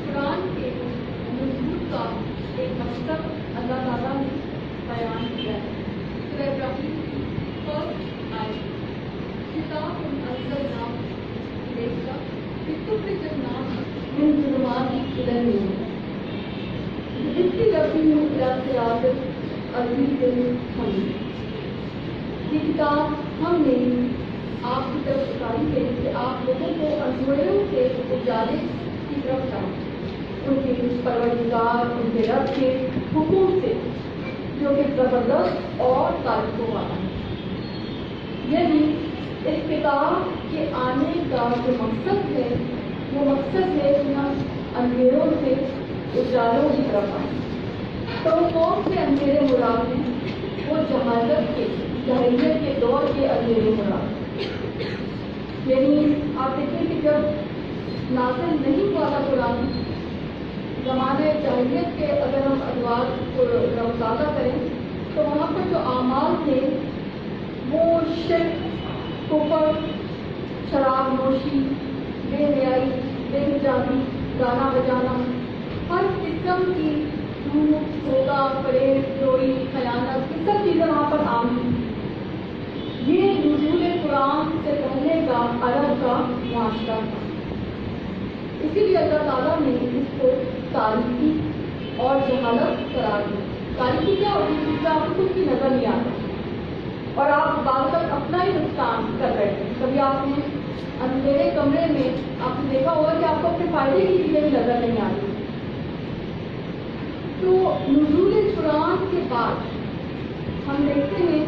قرآن کے نزول کا ایک مقصد اللہ تعالیٰ نے بیان کیا ہے۔ سورہ ابراہیم کی فرسٹ آیت، کتاب انزلناہ الیک لتخرج الناس من ظلمات إلى النور بإذن ربهم إلى صراط العزیز الحمید۔ یہ کتاب ہم نے آپ کی طرف اتاری ہے کہ آپ لوگوں کو اندھیروں سے اجالے کی طرف لائیں، ان کے پروردگار ان کے رب کے حکم سے جو کہ زبردست اور تاریخوں والا ہے۔ یعنی اس کتاب کے آنے کا جو مقصد ہے وہ مقصد ہے کہ ہم اندھیروں سے اجالوں کی طرف آئیں۔ تو کون سے اندھیرے مراد ہیں؟ وہ جہالت کے، جاہلیت کے دور کے اندھیرے مراد ہیں۔ یعنی آپ دیکھیں کہ جب نازل نہیں ہوا تھا قرآن، زمانے جاہلیت کے اگر ہم ادوار کو مطالعہ کریں تو وہاں پر جو اعمال تھے وہ شرک، کفر، شراب نوشی، بے حیائی، بے حجابی، گانا بجانا، ہر قسم کی جھوٹ، دھوکہ، فریب، چوری، خیانت، یہ سب چیزیں وہاں پر عام ہیں۔ یہ نزول قرآن سے پہلے کا عرب کا معاشرہ تھا، اسی لیے اللہ تعالیٰ نے اس کو تاریکی اور جہالت قرار دی۔ تاریکی کیا ہوتی ہے؟ جس سے آپ کو کچھ بھی نظر نہیں آتا اور آپ بعض تک اپنا ہی نقصان کر رہے ہیں۔ کبھی آپ نے اندھیرے کمرے میں آپ نے دیکھا ہوگا کہ آپ کو اپنے فائدے کی چیزیں بھی نظر نہیں آتی۔ تو نزول قرآن کے بعد ہم دیکھتے ہیں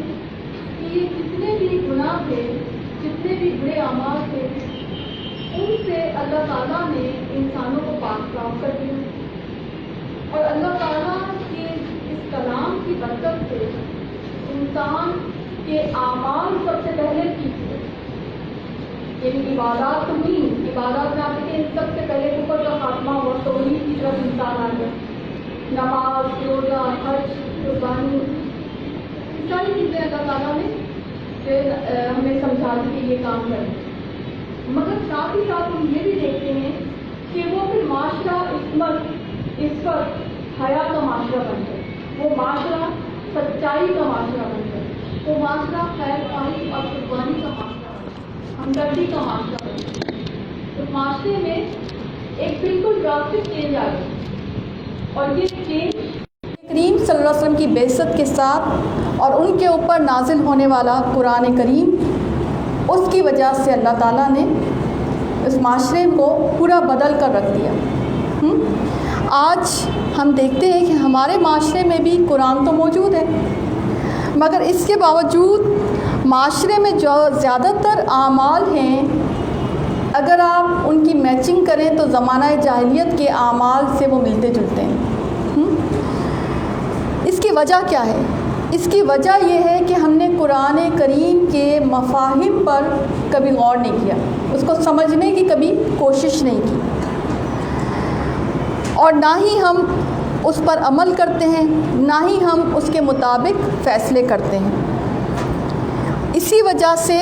کہ یہ جتنے بھی گناہ تھے، جتنے بھی برے اعمال تھے، ان سے اللہ تعالیٰ نے انسانوں کو پاک صاف کر دیا، اور اللہ تعالیٰ کے اس کلام کی برکت سے انسان کے اعمال سب سے پہلے ٹھیک ہوئے۔ یعنی عبادات ہوئی، عبادات میں آپ دیکھیں سب سے پہلے کفر کا خاتمہ ہوا، توحید کی طرف انسان آ گیا۔ نماز، روزہ، حج، قربانی، ساری چیزیں اللہ تعالیٰ نے ہمیں سمجھا دی کہ یہ کام کریں۔ مگر ساتھ ہی ساتھ ہم یہ بھی دیکھتے ہیں کہ وہ پھر معاشرہ عفت، حیا کا معاشرہ بن گیا، وہ معاشرہ سچائی کا معاشرہ بن گیا، وہ معاشرہ خیر خواہی اور قربانی کا معاشرہ بن گیا، ہمدردی کا معاشرہ بن گیا۔ اس معاشرے میں ایک بالکل ڈراسٹک چینج آ گئی، اور یہ چینج کریم صلی اللہ علیہ وسلم کی بعثت کے ساتھ اور ان کے اوپر نازل ہونے والا قرآن کریم، اس کی وجہ سے اللہ تعالیٰ نے اس معاشرے کو پورا بدل کر رکھ دیا۔ آج ہم دیکھتے ہیں کہ ہمارے معاشرے میں بھی قرآن تو موجود ہے، مگر اس کے باوجود معاشرے میں جو زیادہ تر اعمال ہیں، اگر آپ ان کی میچنگ کریں تو زمانہ جاہلیت کے اعمال سے وہ ملتے جلتے ہیں۔ اس کی وجہ کیا ہے؟ اس کی وجہ یہ ہے کہ ہم نے قرآن کریم کے مفاہیم پر کبھی غور نہیں کیا، اس کو سمجھنے کی کبھی کوشش نہیں کی، اور نہ ہی ہم اس پر عمل کرتے ہیں، نہ ہی ہم اس کے مطابق فیصلے کرتے ہیں۔ اسی وجہ سے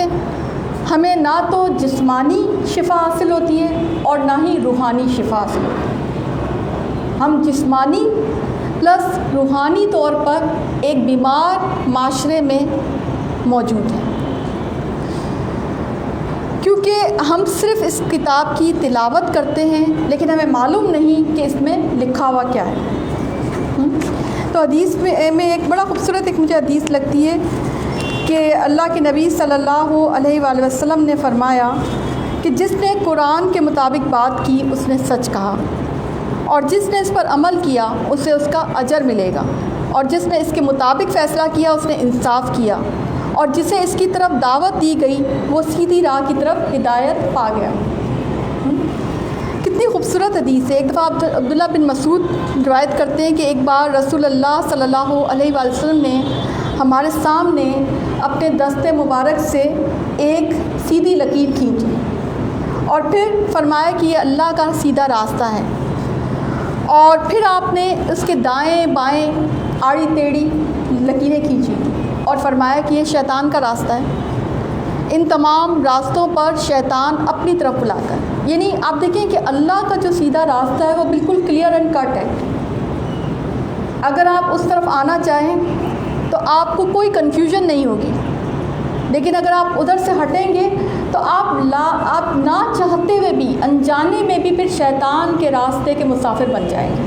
ہمیں نہ تو جسمانی شفا حاصل ہوتی ہے اور نہ ہی روحانی شفا حاصل ہوتی ہے۔ ہم جسمانی پلس روحانی طور پر ایک بیمار معاشرے میں موجود ہیں، کیونکہ ہم صرف اس کتاب کی تلاوت کرتے ہیں لیکن ہمیں معلوم نہیں کہ اس میں لکھا ہوا کیا ہے۔ تو حدیث میں ایک بڑا خوبصورت ایک مجھے حدیث لگتی ہے کہ اللہ کے نبی صلی اللہ علیہ وآلہ وسلم نے فرمایا کہ جس نے قرآن کے مطابق بات کی اس نے سچ کہا، اور جس نے اس پر عمل کیا اسے اس کا اجر ملے گا، اور جس نے اس کے مطابق فیصلہ کیا اس نے انصاف کیا، اور جسے اس کی طرف دعوت دی گئی وہ سیدھی راہ کی طرف ہدایت پا گیا۔ کتنی خوبصورت حدیث ہے۔ ایک دفعہ عبداللہ بن مسعود روایت کرتے ہیں کہ ایک بار رسول اللہ صلی اللہ علیہ وآلہ وسلم نے ہمارے سامنے اپنے دست مبارک سے ایک سیدھی لکیر کھینچی اور پھر فرمایا کہ یہ اللہ کا سیدھا راستہ ہے، اور پھر آپ نے اس کے دائیں بائیں آڑی ٹیڑھی لکیریں کھینچی اور فرمایا کہ یہ شیطان کا راستہ ہے، ان تمام راستوں پر شیطان اپنی طرف بلاتا ہے. یعنی آپ دیکھیں کہ اللہ کا جو سیدھا راستہ ہے وہ بالکل کلیئر اینڈ کٹ ہے. اگر آپ اس طرف آنا چاہیں تو آپ کو کوئی کنفیوژن نہیں ہوگی، لیکن اگر آپ ادھر سے ہٹیں گے تو آپ نہ چاہتے ہوئے بھی انجانے میں بھی پھر شیطان کے راستے کے مسافر بن جائیں گے.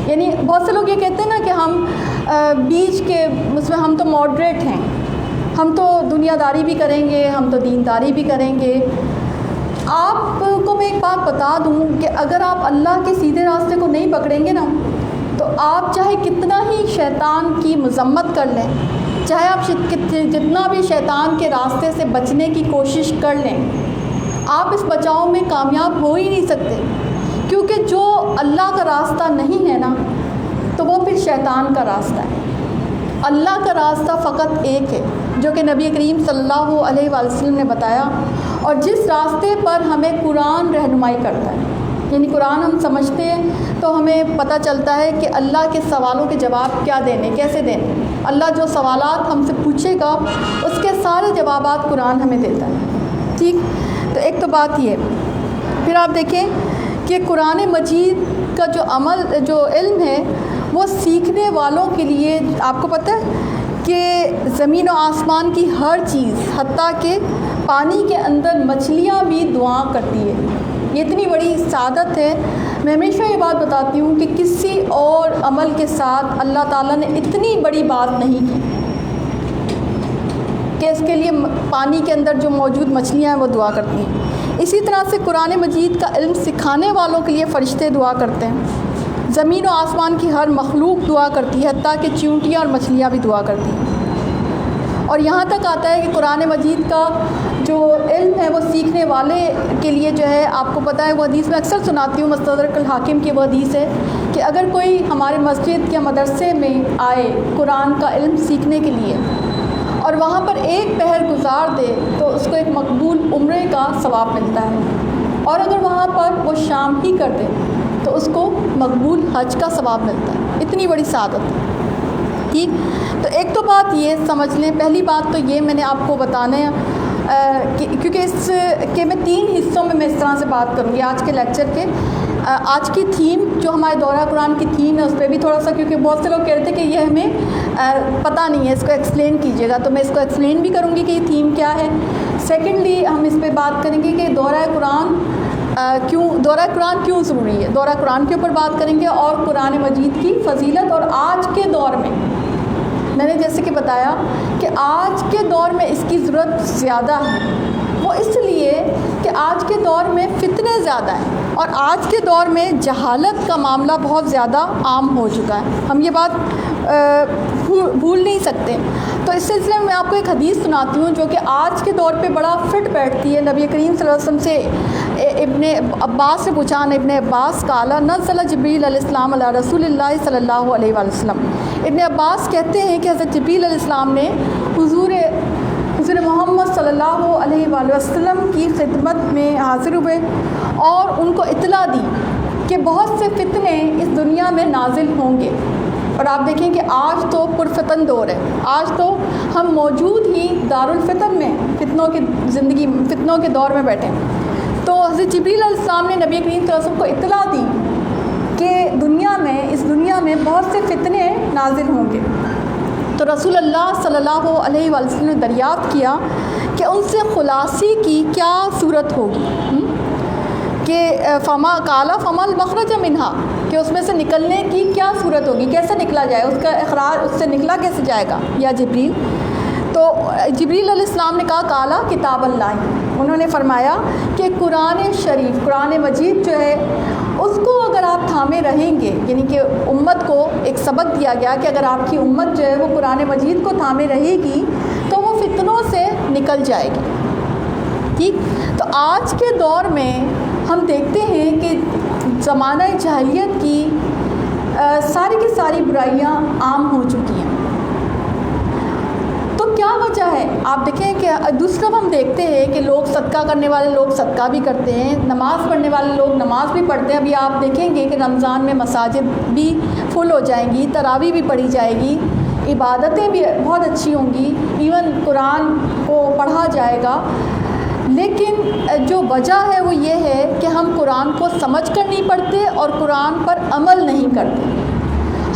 یعنی بہت سے لوگ یہ کہتے ہیں نا کہ ہم بیچ کے اس میں ہم تو ماڈریٹ ہیں، ہم تو دنیا داری بھی کریں گے، ہم تو دینداری بھی کریں گے. آپ کو میں ایک بات بتا دوں کہ اگر آپ اللہ کے سیدھے راستے کو نہیں پکڑیں گے نا تو آپ چاہے کتنا ہی شیطان کی مذمت کر لیں، چاہے آپ جتنا بھی شیطان کے راستے سے بچنے کی کوشش کر لیں، آپ اس بچاؤ میں کامیاب ہو ہی نہیں سکتے. کیونکہ جو اللہ کا راستہ نہیں ہے نا تو وہ پھر شیطان کا راستہ ہے. اللہ کا راستہ فقط ایک ہے جو کہ نبی کریم صلی اللہ علیہ وآلہ وسلم نے بتایا، اور جس راستے پر ہمیں قرآن رہنمائی کرتا ہے. یعنی قرآن ہم سمجھتے ہیں تو ہمیں پتہ چلتا ہے کہ اللہ کے سوالوں کے جواب کیا دینے، کیسے دینے. اللہ جو سوالات ہم سے پوچھے گا اس کے سارے جوابات قرآن ہمیں دیتا ہے. ٹھیک، تو ایک تو بات یہ. پھر آپ دیکھیں کہ قرآن مجید کا جو علم ہے وہ سیکھنے والوں کے لیے، آپ کو پتہ ہے کہ زمین و آسمان کی ہر چیز، حتیٰ کہ پانی کے اندر مچھلیاں بھی دعا کرتی ہے. یہ اتنی بڑی سعادت ہے. میں ہمیشہ یہ بات بتاتی ہوں کہ کسی اور عمل کے ساتھ اللہ تعالیٰ نے اتنی بڑی بات نہیں کی کہ اس کے لیے پانی کے اندر جو موجود مچھلیاں ہیں وہ دعا کرتی ہیں. اسی طرح سے قرآن مجید کا علم سکھانے والوں کے لیے فرشتے دعا کرتے ہیں. زمین و آسمان کی ہر مخلوق دعا کرتی ہے، حتیٰ کہ چیونٹیاں اور مچھلیاں بھی دعا کرتی ہیں. اور یہاں تک آتا ہے کہ قرآن مجید کا جو علم ہے وہ سیکھنے والے کے لیے جو ہے، آپ کو پتہ ہے وہ حدیث میں اکثر سناتی ہوں، مستدرک الحاکم کی وہ حدیث ہے کہ اگر کوئی ہمارے مسجد یا مدرسے میں آئے قرآن کا علم سیکھنے کے لیے اور وہاں پر ایک پہر گزار دے تو اس کو ایک مقبول عمرے کا ثواب ملتا ہے، اور اگر وہاں پر وہ شام ہی کر دے تو اس کو مقبول حج کا ثواب ملتا ہے. اتنی بڑی سعادت. ٹھیک، تو ایک تو بات یہ سمجھ لیں. پہلی بات تو یہ میں نے آپ کو بتانا ہے کیونکہ اس کے میں 3 حصوں میں اس طرح سے بات کروں گی آج کے لیکچر کے. آج کی تھیم جو ہمارے دورہ قرآن کی تھیم ہے اس پہ بھی تھوڑا سا، کیونکہ بہت سے لوگ کہتے ہیں کہ یہ ہمیں پتہ نہیں ہے، اس کو ایکسپلین کیجیے گا، تو میں اس کو ایکسپلین بھی کروں گی کہ یہ تھیم کیا ہے. سیکنڈلی ہم اس پہ بات کریں گے کہ دورہ قرآن کیوں ضروری ہے، دورہ قرآن کے اوپر بات کریں گے، اور قرآن مجید کی فضیلت. اور آج کے دور میں نے جیسے کہ بتایا کہ آج کے دور میں اس کی ضرورت زیادہ ہے. وہ اس لیے کہ آج کے دور میں فتنے زیادہ ہیں اور آج کے دور میں جہالت کا معاملہ بہت زیادہ عام ہو چکا ہے. ہم یہ بات بھول نہیں سکتے. تو اس سلسلے میں آپ کو ایک حدیث سناتی ہوں جو کہ آج کے دور پہ بڑا فٹ بیٹھتی ہے. نبی کریم صلی اللہ علیہ وسلم سے ابن عباس سے پوچھا، ابن عباس قال نزل جبریل علیہ السلام علی رسول اللہ صلی اللہ علیہ وآلہ وسلم. ابن عباس کہتے ہیں کہ حضرت جبریل علیہ السلام نے حضور محمد صلی اللہ علیہ وآلہ وسلم کی خدمت میں حاضر ہوئے اور ان کو اطلاع دی کہ بہت سے فتنے اس دنیا میں نازل ہوں گے. اور آپ دیکھیں کہ آج تو پرفتن دور ہے، آج تو ہم موجود ہی دارالفتن میں، فتنوں کے دور میں بیٹھے ہیں. تو حضرت جبریل علیہ السلام نے نبی کریم صلی اللہ علیہ وسلم کو اطلاع دی کہ اس دنیا میں بہت سے فتنے نازل ہوں گے. تو رسول اللہ صلی اللہ علیہ وآلہ وسلم نے دریافت کیا کہ ان سے خلاصی کی کیا صورت ہوگی، کہ فما المخرج منہا، کہ اس میں سے نکلنے کی کیا صورت ہوگی، کیسے نکلا جائے، اس کا اخراج اس سے نکلا کیسے جائے گا یا جبریل. تو جبریل علیہ السلام نے کہا کالا کتاب اللہ. انہوں نے فرمایا کہ قرآن شریف، قرآن مجید جو ہے اس کو اگر آپ تھامے رہیں گے، یعنی کہ امت کو ایک سبق دیا گیا کہ اگر آپ کی امت جو ہے وہ قرآن مجید کو تھامے رہے گی تو وہ فتنوں سے نکل جائے گی. ٹھیک، تو آج کے دور میں ہم دیکھتے ہیں کہ زمانہ جاہلیت کی ساری کی ساری برائیاں عام ہو چکی ہیں. تو کیا وجہ ہے آپ دیکھیں کہ دوسرا ہم دیکھتے ہیں کہ لوگ صدقہ کرنے والے لوگ صدقہ بھی کرتے ہیں، نماز پڑھنے والے لوگ نماز بھی پڑھتے ہیں۔ ابھی آپ دیکھیں گے کہ رمضان میں مساجد بھی فل ہو جائیں گی، تراویح بھی پڑھی جائے گی، عبادتیں بھی بہت اچھی ہوں گی، ایون قرآن کو پڑھا جائے گا۔ لیکن جو وجہ ہے وہ یہ ہے کہ ہم قرآن کو سمجھ کر نہیں پڑھتے اور قرآن پر عمل نہیں کرتے۔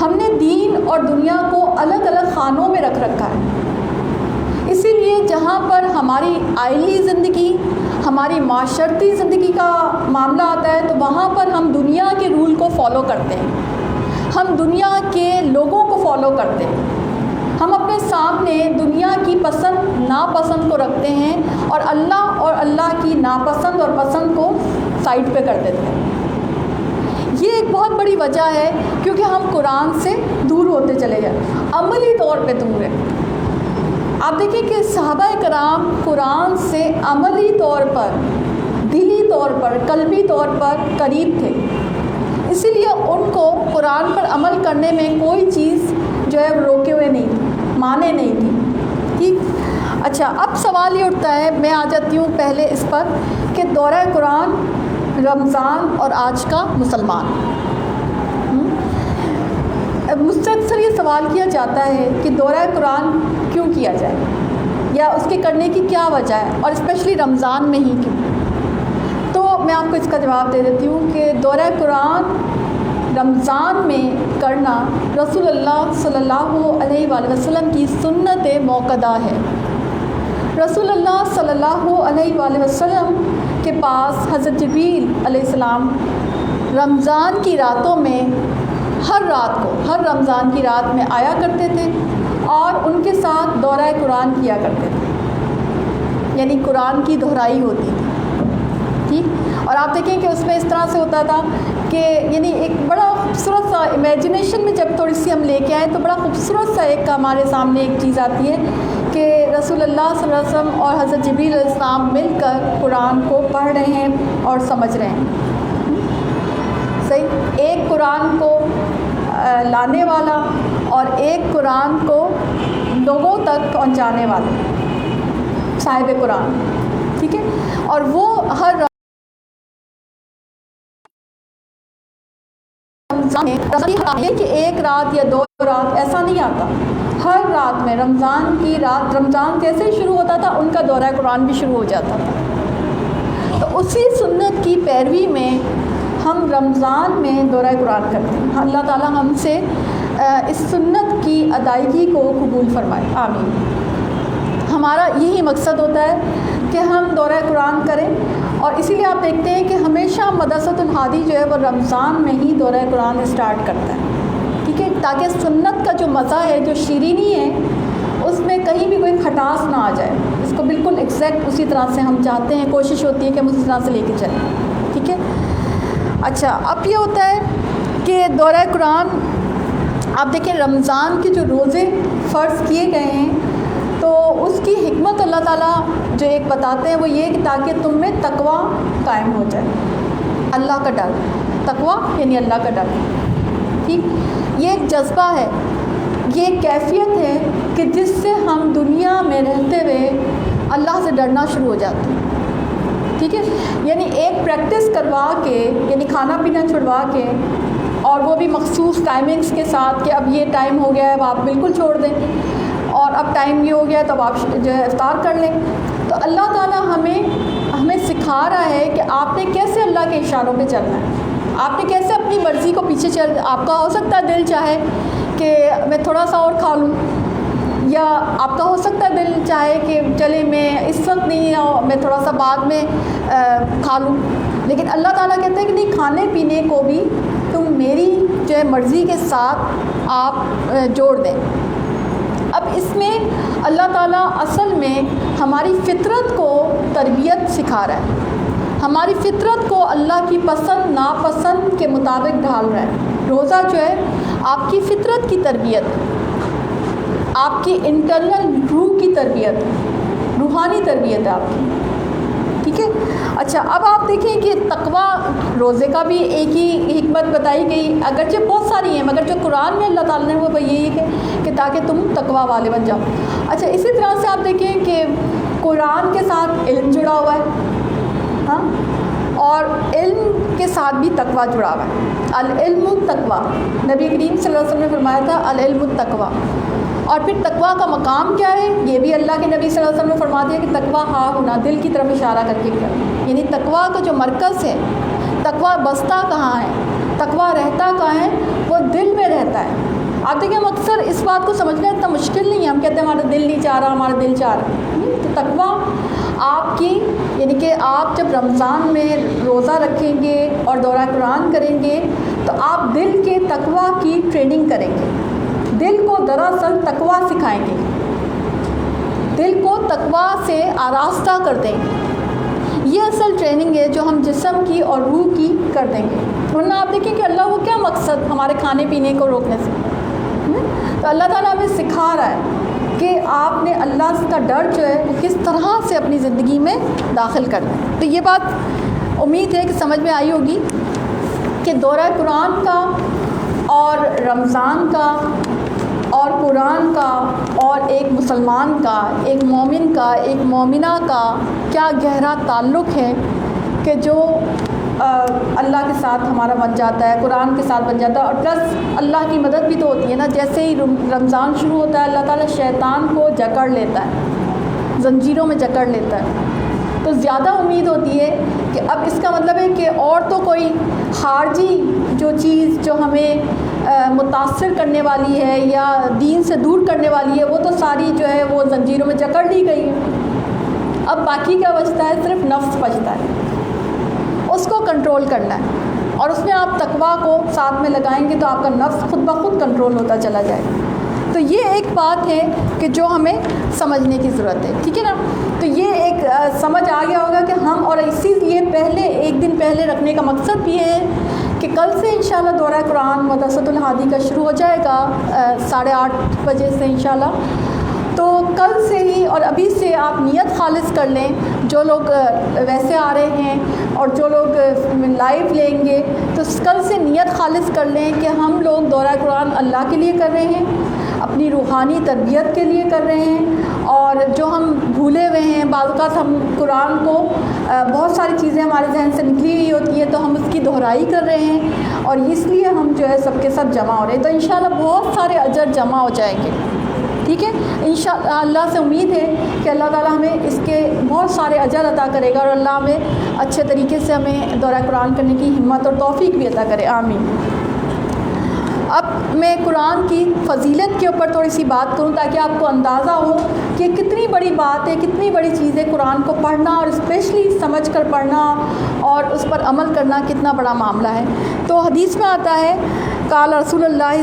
ہم نے دین اور دنیا کو الگ الگ خانوں میں رکھ رکھا ہے۔ اسی لیے جہاں پر ہماری آئلی زندگی، ہماری معاشرتی زندگی کا معاملہ آتا ہے تو وہاں پر ہم دنیا کے رول کو فالو کرتے ہیں، ہم دنیا کے لوگوں کو فالو کرتے ہیں، ہم اپنے سامنے دنیا کی پسند ناپسند کو رکھتے ہیں اور اللہ کی ناپسند اور پسند کو سائڈ پہ کر دیتے ہیں۔ یہ ایک بہت بڑی وجہ ہے کیونکہ ہم قرآن سے دور ہوتے چلے جائیں، عملی طور پہ دور ہیں۔ آپ دیکھیں کہ صحابہ کرام قرآن سے عملی طور پر، دلی طور پر، قلبی طور پر قریب تھے، اسی لیے ان کو قرآن پر عمل کرنے میں کوئی چیز جو ہے روکے ہوئے نہیں تھی، مانے نہیں تھی۔ ٹھیک، اچھا اب سوال یہ اٹھتا ہے، میں آ جاتی ہوں پہلے اس پر کہ دورہ قرآن، رمضان اور آج کا مسلمان۔ مجھ سے اکثر یہ سوال کیا جاتا ہے کہ دورہ قرآن کیوں کیا جائے یا اس کے کرنے کی کیا وجہ ہے، اور اسپیشلی رمضان میں ہی کیوں؟ تو میں آپ کو اس کا جواب دے دیتی ہوں کہ دورہ قرآن رمضان میں کرنا رسول اللہ صلی اللہ علیہ وآلہ وسلم کی سنت موقدہ ہے۔ رسول اللہ صلی اللہ علیہ وآلہ وسلم کے پاس حضرت جبریل علیہ السلام رمضان کی راتوں میں ہر رمضان کی رات میں آیا کرتے تھے اور ان کے ساتھ دورہ قرآن کیا کرتے تھے، یعنی قرآن کی دہرائی ہوتی تھی۔ ٹھیک، اور آپ دیکھیں کہ اس میں اس طرح سے ہوتا تھا کہ یعنی ایک بڑا خوبصورت سا امیجنیشن میں جب تھوڑی سی ہم لے کے آئیں تو بڑا خوبصورت سا ایک ہمارے سامنے ایک چیز آتی ہے کہ رسول اللہ صلی اللہ علیہ وسلم اور حضرت جبریل علیہ السلام مل کر قرآن کو پڑھ رہے ہیں اور سمجھ رہے ہیں۔ صحیح، ایک قرآن کو لانے والا اور ایک قرآن کو لوگوں تک پہنچانے والا صاحب قرآن۔ ٹھیک ہے، اور وہ ہر کہ ایک رات یا دو رات ایسا نہیں آتا، ہر رات میں رمضان کی رات، رمضان جیسے ہی شروع ہوتا تھا ان کا دورہ قرآن بھی شروع ہو جاتا تھا۔ تو اسی سنت کی پیروی میں ہم رمضان میں دورہ قرآن کرتے ہیں۔ اللہ تعالیٰ ہم سے اس سنت کی ادائیگی کو قبول فرمائے، آمین۔ ہمارا یہی مقصد ہوتا ہے کہ ہم دورہ قرآن کریں، اور اسی لیے آپ دیکھتے ہیں کہ ہمیشہ مدرسۃ الہادی جو ہے وہ رمضان میں ہی دورہ قرآن اسٹارٹ کرتا ہے۔ ٹھیک ہے، تاکہ سنت کا جو مزہ ہے، جو شیرینی ہے، اس میں کہیں بھی کوئی کھٹاس نہ آ جائے، اس کو بالکل ایگزیکٹ اسی طرح سے ہم چاہتے ہیں، کوشش ہوتی ہے کہ ہم اسی طرح سے لے کے چلیں۔ ٹھیک ہے، اچھا اب یہ ہوتا ہے کہ دورہ قرآن آپ دیکھیں رمضان کے جو روزے فرض کیے گئے ہیں تو اس کی حکمت اللہ تعالیٰ جو ایک بتاتے ہیں وہ یہ کہ تاکہ تم میں تقویٰ قائم ہو جائے، اللہ کا ڈر، تقویٰ یعنی اللہ کا ڈر۔ ٹھیک، یہ ایک جذبہ ہے، یہ ایک کیفیت ہے کہ جس سے ہم دنیا میں رہتے ہوئے اللہ سے ڈرنا شروع ہو جاتے ہیں۔ ٹھیک ہے، یعنی ایک پریکٹس کروا کے، یعنی کھانا پینا چھڑوا کے، اور وہ بھی مخصوص ٹائمنگز کے ساتھ کہ اب یہ ٹائم ہو گیا ہے اب آپ بالکل چھوڑ دیں، اور اب ٹائم یہ ہو گیا ہے تو اب آپ جو ہے افطار کر لیں۔ تو اللہ تعالیٰ ہمیں سکھا رہا ہے کہ آپ نے کیسے اللہ کے اشاروں پہ چلنا ہے، آپ نے کیسے اپنی مرضی کو پیچھے آپ کا ہو سکتا ہے دل چاہے کہ میں تھوڑا سا اور کھا لوں، یا آپ کا ہو سکتا ہے دل چاہے کہ چلے میں اس وقت نہیں، میں تھوڑا سا بعد میں کھا لوں، لیکن اللہ تعالیٰ کہتے ہیں کہ نہیں، کھانے پینے کو بھی تم میری جو ہے مرضی کے ساتھ آپ جوڑ دیں۔ اب اس میں اللہ تعالیٰ اصل میں ہماری فطرت کو تربیت سکھا رہا ہے، ہماری فطرت کو اللہ کی پسند ناپسند کے مطابق ڈھال رہا ہے۔ روزہ جو ہے آپ کی فطرت کی تربیت، آپ کی انٹرنل روح کی تربیت، روحانی تربیت ہے آپ کی۔ ٹھیک ہے، اچھا اب آپ دیکھیں کہ تقویٰ روزے کا بھی ایک ہی حکمت بتائی گئی، اگرچہ بہت ساری ہیں مگر جو قرآن میں اللہ تعالیٰ نے وہ یہی ہے کہ تاکہ تم تقوی والے بن جاؤ۔ اچھا، اسی طرح سے آپ دیکھیں کہ قرآن کے ساتھ علم جڑا ہوا ہے، ہاں، اور علم کے ساتھ بھی تقوی جڑا ہوا ہے۔ العلم التقوی، نبی کریم صلی اللہ علیہ وسلم نے فرمایا تھا العلم التقوی۔ اور پھر تقوی کا مقام کیا ہے، یہ بھی اللہ کے نبی صلی اللہ علیہ وسلم نے فرما دیا کہ تقوی ہاں ہونا، دل کی طرف اشارہ کر کے کیا، یعنی تقوی کا جو مرکز ہے، تقوی بستا کہاں ہے، تقوی رہتا کہاں ہے، وہ دل میں رہتا ہے۔ آپ دیکھیں ہم اکثر اس بات کو سمجھنا اتنا مشکل نہیں ہے، ہم کہتے ہیں ہمارا دل نہیں چاہ رہا، ہمارا دل چاہ رہا۔ تو تقوی آپ کی، یعنی کہ آپ جب رمضان میں روزہ رکھیں گے اور دورہ قرآن کریں گے تو آپ دل کے تقوی کی ٹریننگ کریں گے، دل کو دراصل تقوی سکھائیں گے، دل کو تقوی سے آراستہ کر دیں گے۔ یہ اصل ٹریننگ ہے جو ہم جسم کی اور روح کی کر دیں گے۔ ورنہ آپ دیکھیں کہ اللہ وہ کیا مقصد ہمارے کھانے پینے کو روکنے سے، تو اللہ تعالیٰ ہمیں سکھا رہا ہے کہ آپ نے اللہ کا ڈر جو ہے وہ کس طرح سے اپنی زندگی میں داخل کرنا ہے۔ تو یہ بات امید ہے کہ سمجھ میں آئی ہوگی کہ دورہ قرآن کا اور رمضان کا اور قرآن کا اور ایک مسلمان کا، ایک مومن کا، ایک مومنہ کا کیا گہرا تعلق ہے کہ جو اللہ کے ساتھ ہمارا بن جاتا ہے، قرآن کے ساتھ بن جاتا ہے۔ اور پلس اللہ کی مدد بھی تو ہوتی ہے نا، جیسے ہی رمضان شروع ہوتا ہے اللہ تعالیٰ شیطان کو جکڑ لیتا ہے، زنجیروں میں جکڑ لیتا ہے، تو زیادہ امید ہوتی ہے کہ اب اس کا مطلب ہے کہ اور تو کوئی خارجی جو چیز جو ہمیں متاثر کرنے والی ہے یا دین سے دور کرنے والی ہے وہ تو ساری جو ہے وہ زنجیروں میں جکڑ لی گئی ہے۔ اب باقی کیا بچتا ہے، صرف نفس بچتا ہے، اس کو کنٹرول کرنا ہے، اور اس میں آپ تقوی کو ساتھ میں لگائیں گے تو آپ کا نفس خود بخود کنٹرول ہوتا چلا جائے۔ تو یہ ایک بات ہے کہ جو ہمیں سمجھنے کی ضرورت ہے، ٹھیک ہے نا۔ تو یہ ایک سمجھ آ گیا ہوگا کہ ہم، اور اسی لیے پہلے ایک دن پہلے رکھنے کا مقصد بھی ہے کہ کل سے انشاءاللہ دورہ قرآن مدرسۃ الہادی کا شروع ہو جائے گا 8:30 بجے سے انشاءاللہ۔ تو کل سے ہی اور ابھی سے آپ نیت خالص کر لیں، جو لوگ ویسے آ رہے ہیں اور جو لوگ لائیو لیں گے تو کل سے نیت خالص کر لیں کہ ہم لوگ دورہ قرآن اللہ کے لیے کر رہے ہیں، اپنی روحانی تربیت کے لیے کر رہے ہیں، اور جو ہم بھولے ہوئے ہیں، بعض اوقات ہم قرآن کو بہت ساری چیزیں ہمارے ذہن سے نکلی ہوئی ہوتی ہیں تو ہم اس کی دہرائی کر رہے ہیں، اور اس لیے ہم جو ہے سب کے سب جمع ہو رہے ہیں، تو انشاءاللہ بہت سارے اجر جمع ہو جائیں گے، ٹھیک ہے۔ انشاءاللہ اللہ سے امید ہے کہ اللہ تعالیٰ ہمیں اس کے بہت سارے اجر عطا کرے گا، اور اللہ ہمیں اچھے طریقے سے ہمیں دورہ قرآن کرنے کی ہمت اور توفیق بھی عطا کرے، آمین۔ اب میں قرآن کی فضیلت کے اوپر تھوڑی سی بات کروں تاکہ آپ کو اندازہ ہو کہ کتنی بڑی بات ہے، کتنی بڑی چیز ہے قرآن کو پڑھنا، اور اسپیشلی سمجھ کر پڑھنا اور اس پر عمل کرنا کتنا بڑا معاملہ ہے۔ تو حدیث میں آتا ہے قال رسول اللہ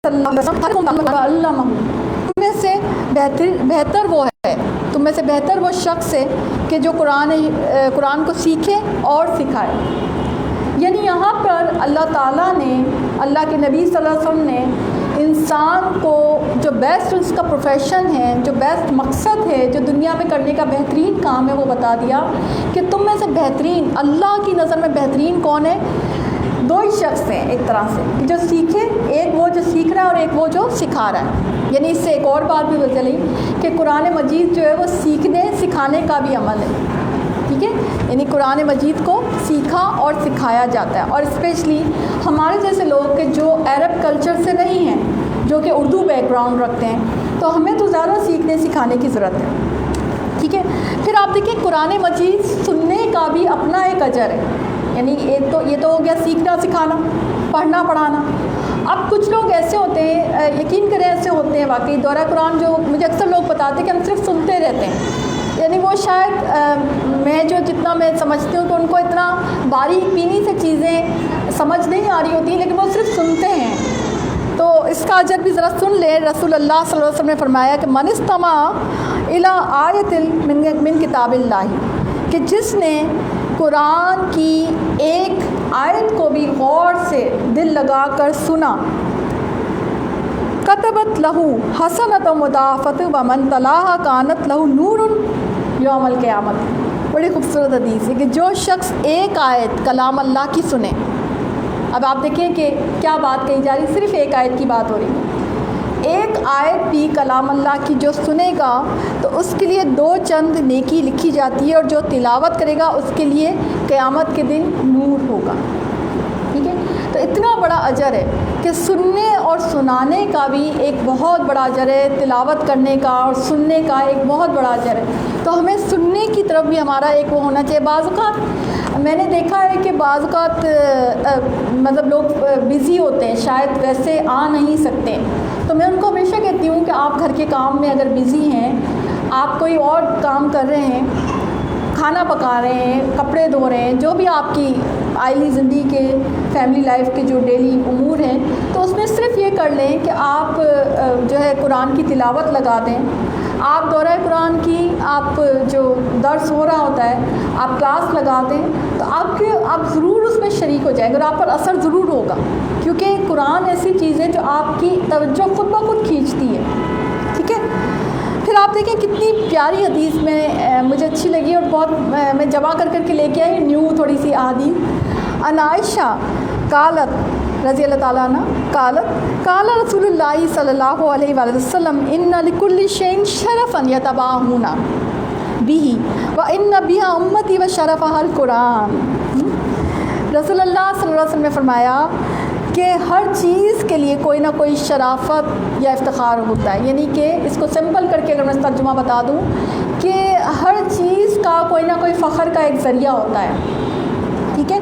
صلی اللہ علیہ وسلم، تم میں سے بہتر وہ ہے، تم میں سے بہتر وہ شخص ہے کہ جو قرآن کو سیکھے اور سکھائے۔ یعنی یہاں پر اللہ تعالیٰ نے، اللہ کے نبی صلی اللہ علیہ وسلم نے انسان کو جو بیسٹ اس کا پروفیشن ہے، جو بیسٹ مقصد ہے، جو دنیا میں کرنے کا بہترین کام ہے وہ بتا دیا کہ تم میں سے بہترین، اللہ کی نظر میں بہترین کون ہے؟ دو ہی شخص ہیں ایک طرح سے جو سیکھے، ایک وہ جو سیکھ رہا ہے اور ایک وہ جو سکھا رہا ہے۔ یعنی اس سے ایک اور بات بھی پتہ چلی کہ قرآن مجید جو ہے وہ سیکھنے سکھانے کا بھی عمل ہے، ٹھیک ہے۔ یعنی قرآن مجید کو سیکھا اور سکھایا جاتا ہے، اور اسپیشلی ہمارے جیسے لوگ کہ جو عرب کلچر سے نہیں ہیں، جو کہ اردو بیک گراؤنڈ رکھتے ہیں، تو ہمیں تو زیادہ سیکھنے سکھانے کی ضرورت ہے، ٹھیک ہے۔ پھر آپ دیکھیں قرآن مجید سننے کا بھی اپنا ایک اجر ہے، یعنی یہ تو ہو گیا سیکھنا سکھانا، پڑھنا پڑھانا۔ اب کچھ لوگ ایسے ہوتے ہیں، یقین کریں ایسے ہوتے ہیں واقعی، دورہ قرآن جو مجھے اکثر لوگ بتاتے ہیں کہ ہم صرف سنتے رہتے ہیں، یعنی وہ شاید میں جو جتنا میں سمجھتی ہوں کہ ان کو اتنا باریک بینی سے چیزیں سمجھ نہیں آ رہی ہوتی، لیکن وہ صرف سنتے ہیں۔ تو اس کا اجر بھی ذرا سن لیں۔ رسول اللہ صلی اللہ علیہ وسلم نے فرمایا کہ من استمع الی آیۃ من کتاب اللہ، کہ جس نے قرآن کی ایک آیت کو بھی غور سے دل لگا کر سنا، کتبت لہو حسنۃ مضاعفۃ ومن تلاها کانت لہو نور یوم القیامت. بڑی خوبصورت حدیث ہے کہ جو شخص ایک آیت کلام اللہ کی سنے. اب آپ دیکھیں کہ کیا بات کہی جا رہی ہے, صرف ایک آیت کی بات ہو رہی ہے. ایک آیت بھی کلام اللہ کی جو سنے گا تو اس کے لیے 2 چند نیکی لکھی جاتی ہے, اور جو تلاوت کرے گا اس کے لیے قیامت کے دن نور ہوگا. ٹھیک ہے, تو اتنا بڑا اجر ہے کہ سننے اور سنانے کا بھی ایک بہت بڑا اجر ہے, تلاوت کرنے کا اور سننے کا ایک بہت بڑا اجر ہے. تو ہمیں سننے کی طرف بھی ہمارا ایک وہ ہونا چاہیے. بعض اوقات میں نے دیکھا ہے کہ بعض اوقات مطلب لوگ بزی ہوتے ہیں, شاید ویسے آ نہیں سکتے, تو میں ان کو ہمیشہ کہتی ہوں کہ آپ گھر کے کام میں اگر بزی ہیں, آپ کوئی اور کام کر رہے ہیں, کھانا پکا رہے ہیں, کپڑے دھو رہے ہیں, جو بھی آپ کی آئلی زندگی کے فیملی لائف کے جو ڈیلی امور ہیں, تو اس میں صرف یہ کر لیں کہ آپ جو ہے قرآن کی تلاوت لگا دیں. آپ دورہ قرآن کی آپ جو درس ہو رہا ہوتا ہے آپ کلاس لگا دیں, تو آپ ضرور اس میں شریک ہو جائیں گے, اور آپ پر اثر ضرور ہوگا, کیونکہ قرآن ایسی چیز ہے جو آپ کی توجہ خود بخود کھینچتی ہے. ٹھیک ہے, پھر آپ دیکھیں کتنی پیاری حدیث میں مجھے اچھی لگی, اور بہت میں جمع کر کے لے کے آئی نیو تھوڑی سی احادیث. ان عائشہ قالت رضی اللہ تعالیٰ عنہ قالت قال رسول اللہ صلی اللہ علیہ وآلہ وسلم ان لکل شیء شرفا یتباہون بہ وان بها امتی وشرفها القرآن. رسول اللہ صلی اللہ علیہ وسلم نے فرمایا کہ ہر چیز کے لیے کوئی نہ کوئی شرافت یا افتخار ہوتا ہے. یعنی کہ اس کو سمپل کر کے اگر میں ترجمہ بتا دوں کہ ہر چیز کا کوئی نہ کوئی فخر کا ایک ذریعہ ہوتا ہے. ٹھیک ہے,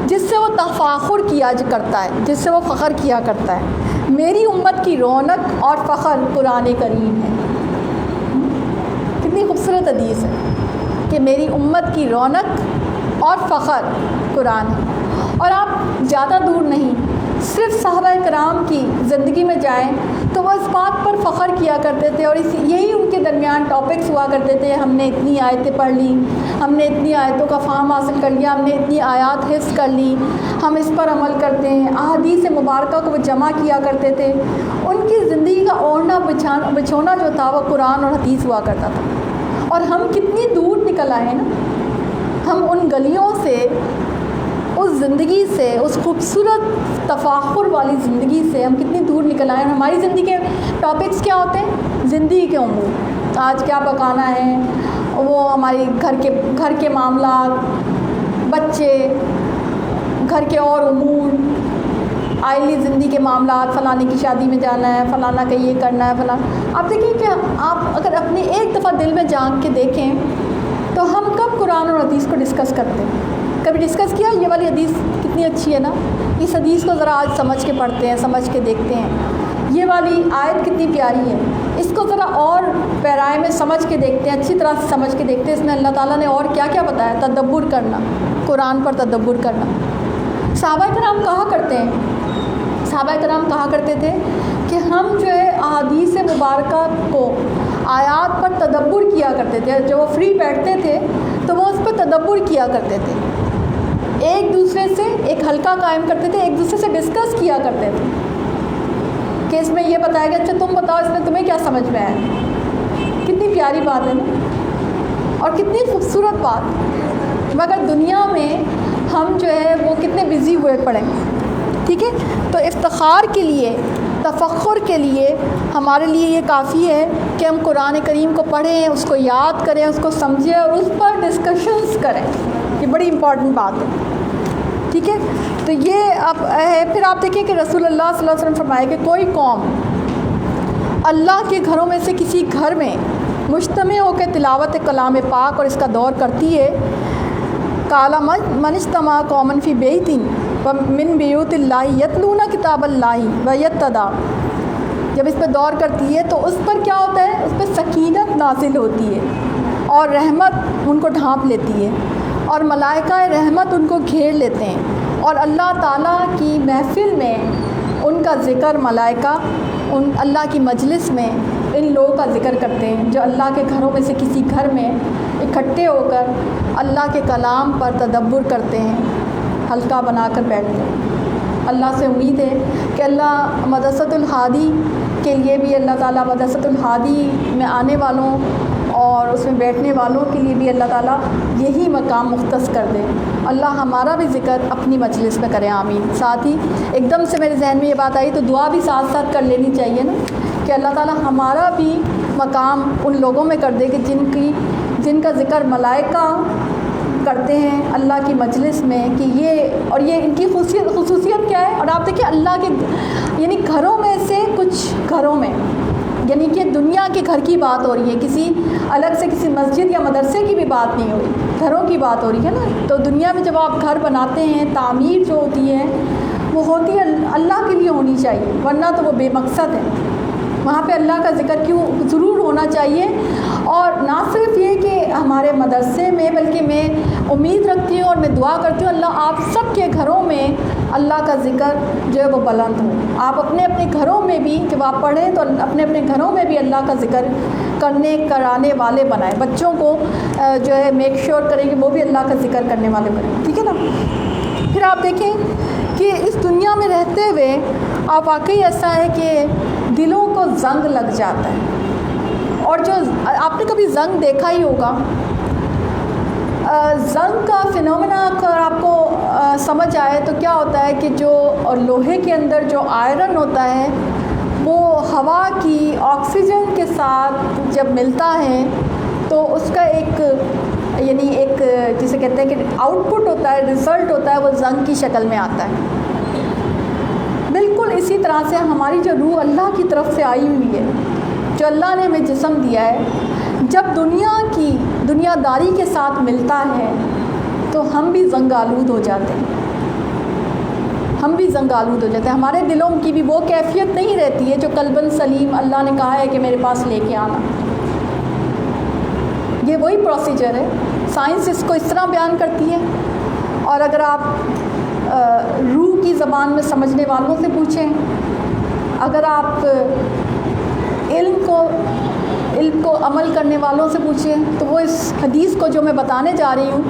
جس سے وہ تفاخر کیا کرتا ہے, جس سے وہ فخر کیا کرتا ہے. میری امت کی رونق اور فخر قرآن کریم ہے. کتنی خوبصورت حدیث ہے کہ میری امت کی رونق اور فخر قرآن ہے. اور آپ زیادہ دور نہیں, صرف صحابہ کرام کی زندگی میں جائیں تو وہ اس بات پر فخر کیا کرتے تھے, اور یہی ان کے درمیان ٹاپکس ہوا کرتے تھے. ہم نے اتنی آیتیں پڑھ لیں, ہم نے اتنی آیتوں کا فہم حاصل کر لیا, ہم نے اتنی آیات حفظ کر لی, ہم اس پر عمل کرتے ہیں. احادیث مبارکہ کو وہ جمع کیا کرتے تھے. ان کی زندگی کا اوڑھنا بچھونا جو تھا وہ قرآن اور حدیث ہوا کرتا تھا. اور ہم کتنی دور نکل آئے ہیں نا, ہم ان گلیوں سے, اس زندگی سے, اس خوبصورت تفاخر والی زندگی سے ہم کتنی دور نکل آئے ہیں. ہماری زندگی کے ٹاپکس کیا ہوتے ہیں, زندگی کے امور, آج کیا پکانا ہے, وہ ہماری گھر کے معاملات, بچے, گھر کے اور امور, آئلی زندگی کے معاملات, فلانے کی شادی میں جانا ہے, فلانا کا یہ کرنا ہے, فلانا. آپ دیکھیں کہ آپ اگر اپنی ایک دفعہ دل میں جان کے دیکھیں تو ہم کب قرآن اور حدیث کو ڈسکس کرتے ہیں؟ کبھی ڈسکس کیا یہ والی حدیث کتنی اچھی ہے نا, اس حدیث کو ذرا آج سمجھ کے پڑھتے ہیں, سمجھ کے دیکھتے ہیں, یہ والی آیت کتنی پیاری ہے, اس کو ذرا اور پیرائے میں سمجھ کے دیکھتے ہیں, اچھی طرح سے سمجھ کے دیکھتے ہیں اس میں اللہ تعالیٰ نے اور کیا کیا بتایا. تدبر کرنا, قرآن پر تدبر کرنا. صحابہ کرام کہا کرتے ہیں, صحابہ کرام کہا کرتے تھے کہ ہم جو ہے احادیث مبارکہ کو, آیات پر تدبر کیا کرتے تھے. جب وہ فری بیٹھتے تھے تو وہ اس پر تدبر کیا کرتے تھے, ایک دوسرے سے ایک حلقہ قائم کرتے تھے, ایک دوسرے سے ڈسکس کیا کرتے تھے کہ اس میں یہ بتایا گیا, اچھا تم بتاؤ اس میں تمہیں کیا سمجھ میں آیا. کتنی پیاری بات ہے نا, اور کتنی خوبصورت بات, مگر دنیا میں ہم جو ہے وہ کتنے بزی ہوئے پڑے. ٹھیک ہے, تو افتخار کے لیے, تفخر کے لیے ہمارے لیے یہ کافی ہے کہ ہم قرآن کریم کو پڑھیں, اس کو یاد کریں, اس کو سمجھیں اور اس پر ڈسکشنز کریں. یہ بڑی امپورٹنٹ بات ہے. ٹھیک ہے, تو یہ اب ہے. پھر آپ دیکھیں کہ رسول اللہ صلی اللہ علیہ وسلم فرمائے کہ کوئی قوم اللہ کے گھروں میں سے کسی گھر میں مجتمع ہو کے تلاوت کلام پاک اور اس کا دور کرتی ہے, قال من اجتمع قوما فی بیت من بیوت اللہ یتلون کتاب اللہ ویتدا, جب اس پہ دور کرتی ہے تو اس پر کیا ہوتا ہے, اس پہ سکینت نازل ہوتی ہے اور رحمت ان کو ڈھانپ لیتی ہے, اور ملائکہ رحمت ان کو گھیر لیتے ہیں, اور اللہ تعالیٰ کی محفل میں ان کا ذکر, ملائکہ ان اللہ کی مجلس میں ان لوگوں کا ذکر کرتے ہیں جو اللہ کے گھروں میں سے کسی گھر میں اکٹھے ہو کر اللہ کے کلام پر تدبر کرتے ہیں, حلقہ بنا کر بیٹھتے ہیں. اللہ سے امید ہے کہ اللہ مدرسۃ الہادی کے لیے بھی اللہ تعالیٰ مدرسۃ الہادی میں آنے والوں اور اس میں بیٹھنے والوں کے لیے بھی اللہ تعالیٰ یہی مقام مختص کر دے۔ اللہ ہمارا بھی ذکر اپنی مجلس میں کرے، آمین۔ ساتھ ہی ایک دم سے میرے ذہن میں یہ بات آئی تو دعا بھی ساتھ ساتھ کر لینی چاہیے نا، کہ اللہ تعالیٰ ہمارا بھی مقام ان لوگوں میں کر دے کہ جن کا ذکر ملائکہ کرتے ہیں اللہ کی مجلس میں، کہ یہ ان کی خصوصیت کیا ہے۔ اور آپ دیکھیں اللہ کے یعنی گھروں میں سے کچھ گھروں میں، یعنی کہ دنیا کے گھر کی بات ہو رہی ہے، کسی الگ سے کسی مسجد یا مدرسے کی بھی بات نہیں ہو رہی، گھروں کی بات ہو رہی ہے نا۔ تو دنیا میں جب آپ گھر بناتے ہیں، تعمیر جو ہوتی ہے وہ ہوتی ہے اللہ کے لیے ہونی چاہیے، ورنہ تو وہ بے مقصد ہے۔ وہاں پہ اللہ کا ذکر کیوں ضرور ہونا چاہیے۔ اور نہ صرف یہ کہ ہمارے مدرسے میں، بلکہ میں امید رکھتی ہوں اور میں دعا کرتی ہوں اللہ آپ سب کے گھروں میں اللہ کا ذکر جو ہے وہ بلند ہو۔ آپ اپنے اپنے گھروں میں بھی جب آپ پڑھیں تو اپنے اپنے گھروں میں بھی اللہ کا ذکر کرانے والے بنائیں، بچوں کو جو ہے میک شیور کریں کہ وہ بھی اللہ کا ذکر کرنے والے بنیں، ٹھیک ہے نا۔ پھر آپ دیکھیں کہ اس دنیا میں رہتے ہوئے آپ واقعی ایسا ہے کہ دلوں کو زنگ لگ جاتا ہے، اور جو آپ نے کبھی زنگ دیکھا ہی ہوگا، زنگ کا فینومینا اگر آپ کو سمجھ آئے تو کیا ہوتا ہے کہ جو لوہے کے اندر جو آئرن ہوتا ہے وہ ہوا کی آکسیجن کے ساتھ جب ملتا ہے تو اس کا ایک جسے کہتے ہیں کہ آؤٹ پٹ ہوتا ہے، رزلٹ ہوتا ہے، وہ زنگ کی شکل میں آتا ہے۔ بالکل اسی طرح سے ہماری جو روح اللہ کی طرف سے آئی ہوئی ہے، جو اللہ نے ہمیں جسم دیا ہے، جب دنیا داری کے ساتھ ملتا ہے تو ہم بھی زنگ آلود ہو جاتے ہیں، ہمارے دلوں کی بھی وہ کیفیت نہیں رہتی ہے جو قلباً سلیم اللہ نے کہا ہے کہ میرے پاس لے کے آنا۔ یہ وہی پروسیجر ہے، سائنس اس کو اس طرح بیان کرتی ہے۔ اور اگر آپ روح کی زبان میں سمجھنے والوں سے پوچھیں، اگر آپ علم کو عمل کرنے والوں سے پوچھیں تو وہ اس حدیث کو جو میں بتانے جا رہی ہوں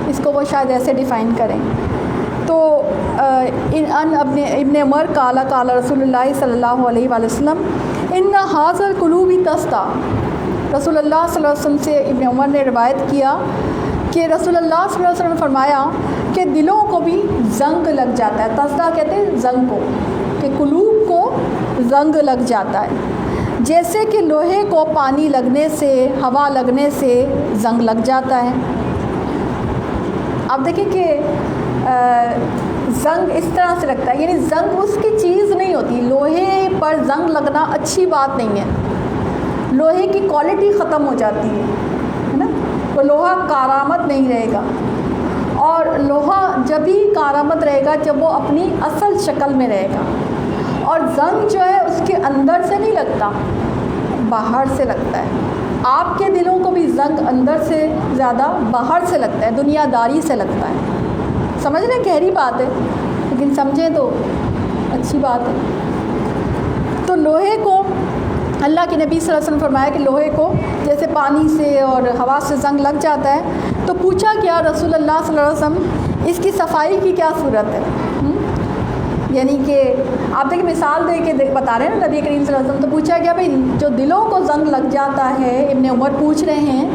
اس کو وہ شاید ایسے ڈیفائن کریں۔ تو ابن عمر قال رسول اللہ صلی اللہ علیہ وآلہ وسلم ان حاضر قلوبی تستا، رسول اللہ صلی اللہ علیہ وسلم سے ابن عمر نے روایت کیا کہ رسول اللہ صلی اللہ علیہ وسلم نے فرمایا کہ دلوں کو بھی زنگ لگ جاتا ہے۔ تستا کہتے ہیں زنگ کو، کہ قلوب کو زنگ لگ جاتا ہے، جیسے کہ لوہے کو پانی لگنے سے، ہوا لگنے سے زنگ لگ جاتا ہے۔ آپ دیکھیں کہ زنگ اس طرح سے لگتا ہے، یعنی زنگ اس کی چیز نہیں ہوتی، لوہے پر زنگ لگنا اچھی بات نہیں ہے، لوہے کی کوالٹی ختم ہو جاتی ہے نا، تو لوہا کارآمد نہیں رہے گا، اور لوہا جب ہی کارآمد رہے گا جب وہ اپنی اصل شکل میں رہے گا۔ اور زنگ جو ہے اس کے اندر سے نہیں لگتا، باہر سے لگتا ہے۔ آپ کے دلوں کو بھی زنگ اندر سے زیادہ باہر سے لگتا ہے، دنیا داری سے لگتا ہے۔ سمجھ رہے ہیں، گہری بات ہے لیکن سمجھیں تو اچھی بات ہے۔ تو لوہے کو اللہ کے نبی صلی اللہ علیہ وسلم فرمایا کہ لوہے کو جیسے پانی سے اور ہوا سے زنگ لگ جاتا ہے، تو پوچھا کیا رسول اللہ صلی اللہ علیہ وسلم اس کی صفائی کی کیا صورت ہے؟ یعنی کہ آپ دیکھیں مثال دے کے بتا رہے ہیں نا نبی کریم صلی اللہ علیہ وسلم، تو پوچھا گیا بھائی جو دلوں کو زنگ لگ جاتا ہے، ابن عمر پوچھ رہے ہیں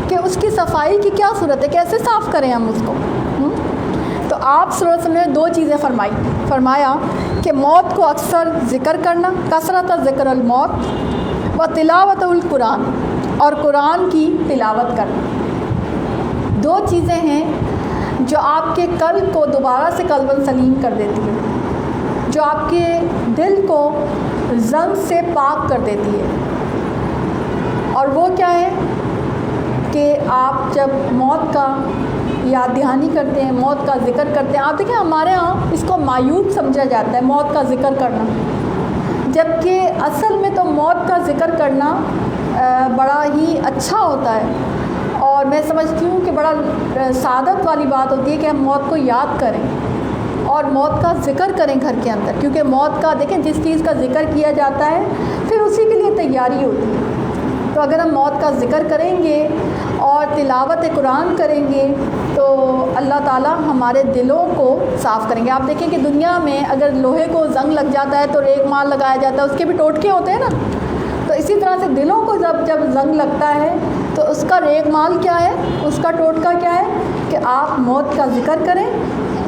کہ اس کی صفائی کی کیا صورت ہے، کیسے صاف کریں ہم اس کو؟ تو آپ صلی اللہ علیہ وسلم نے دو چیزیں فرمایا کہ موت کو اکثر ذکر کرنا، کثرت ذکر الموت و تلاوت القرآن، اور قرآن کی تلاوت کرنا۔ دو چیزیں ہیں جو آپ کے قلب کو دوبارہ سے قلباً سلیم کر دیتی ہے، جو آپ کے دل کو زنگ سے پاک کر دیتی ہے۔ اور وہ کیا ہے کہ آپ جب موت کا یاد دہانی کرتے ہیں، موت کا ذکر کرتے ہیں، آپ دیکھیں ہمارے ہاں اس کو معیوب سمجھا جاتا ہے موت کا ذکر کرنا، جبکہ اصل میں تو موت کا ذکر کرنا بڑا ہی اچھا ہوتا ہے، اور میں سمجھتی ہوں کہ بڑا سعادت والی بات ہوتی ہے کہ ہم موت کو یاد کریں اور موت کا ذکر کریں گھر کے اندر، کیونکہ موت کا دیکھیں جس چیز کا ذکر کیا جاتا ہے پھر اسی کے لیے تیاری ہوتی ہے۔ تو اگر ہم موت کا ذکر کریں گے اور تلاوت قرآن کریں گے تو اللہ تعالیٰ ہمارے دلوں کو صاف کریں گے۔ آپ دیکھیں کہ دنیا میں اگر لوہے کو زنگ لگ جاتا ہے تو ریگ مال لگایا جاتا ہے، اس کے بھی ٹوٹکے ہوتے ہیں نا، تو اسی طرح سے دلوں کو جب زنگ لگتا ہے تو اس کا ریگ مال کیا ہے، اس کا ٹوٹکا کیا ہے کہ آپ موت کا ذکر کریں،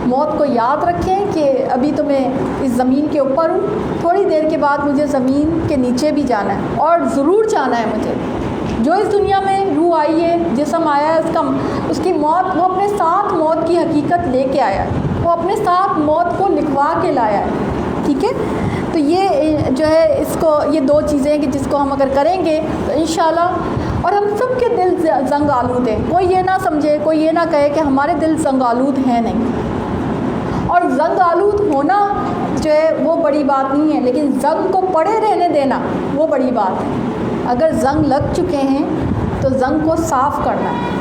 موت کو یاد رکھیں کہ ابھی تو میں اس زمین کے اوپر ہوں، تھوڑی دیر کے بعد مجھے زمین کے نیچے بھی جانا ہے، اور ضرور جانا ہے مجھے۔ جو اس دنیا میں روح آئی ہے، جسم آیا ہے، اس کی موت، وہ اپنے ساتھ موت کی حقیقت لے کے آیا ہے، وہ اپنے ساتھ موت کو لکھوا کے لایا ہے، ٹھیک ہے۔ تو یہ جو ہے اس کو، یہ دو چیزیں کہ جس کو ہم اگر کریں گے تو انشاءاللہ، اور ہم سب کے دل زنگ آلود ہیں، کوئی یہ نہ سمجھے، کوئی یہ نہ کہے کہ ہمارے دل زنگ آلود ہیں نہیں، اور زنگ آلود ہونا جو ہے وہ بڑی بات نہیں ہے، لیکن زنگ کو پڑے رہنے دینا وہ بڑی بات ہے۔ اگر زنگ لگ چکے ہیں تو زنگ کو صاف کرنا ہے،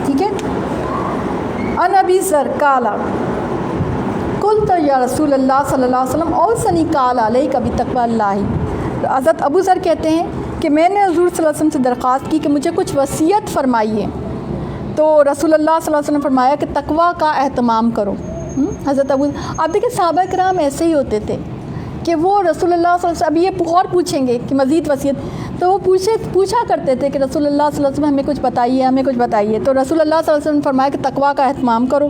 ٹھیک ہے۔ ان ابی ذر قال قلت یا رسول اللہ صلی اللہ علیہ وسلم اوصنی قال علیک بتقوی اللہ۔ حضرت ابو ذر کہتے ہیں کہ میں نے حضور صلی اللہ علیہ وسلم سے درخواست کی کہ مجھے کچھ وصیت فرمائیے، تو رسول اللہ صلی اللہ علیہ وسلم فرمایا کہ تقوی کا اہتمام کرو۔ حضرت ابو، آپ دیکھیں صحابہ کرام ایسے ہی ہوتے تھے کہ وہ رسول اللہ صلی اللہ علیہ وسلم، ابھی یہ اور پوچھیں گے کہ مزید وصیت، تو وہ پوچھا کرتے تھے کہ رسول اللہ صلی اللہ علیہ وسلم ہمیں کچھ بتائیے، ہمیں کچھ بتائیے، تو رسول اللہ صلی اللہ علیہ وسلم نے فرمایا کہ تقوی کا اہتمام کرو،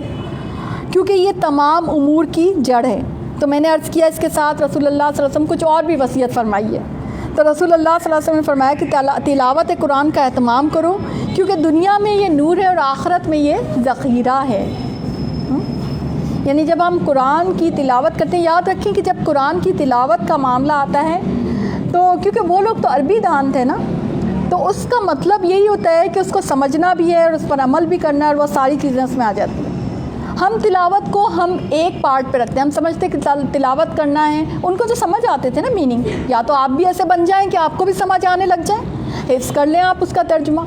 کیونکہ یہ تمام امور کی جڑ ہے۔ تو میں نے عرض کیا اس کے ساتھ رسول اللہ صلی اللہ علیہ وسلم کچھ اور بھی وصیت فرمائیے، تو رسول اللہ صلی اللہ علیہ وسلم نے فرمایا کہ تلاوت قرآن کا اہتمام کرو، کیونکہ دنیا میں یہ نور ہے اور آخرت میں یہ ذخیرہ ہے۔ یعنی جب ہم قرآن کی تلاوت کرتے ہیں، یاد رکھیں کہ جب قرآن کی تلاوت کا معاملہ آتا ہے تو کیونکہ وہ لوگ تو عربی دان تھے نا، تو اس کا مطلب یہی ہوتا ہے کہ اس کو سمجھنا بھی ہے اور اس پر عمل بھی کرنا ہے، اور وہ ساری چیزیں اس میں آ جاتی ہیں۔ ہم تلاوت کو ہم ایک پارٹ پہ رکھتے ہیں، ہم سمجھتے ہیں کہ تلاوت کرنا ہے، ان کو تو سمجھ آتے تھے نا میننگ، یا تو آپ بھی ایسے بن جائیں کہ آپ کو بھی سمجھ آنے لگ جائیں، حفظ کر لیں آپ اس کا ترجمہ،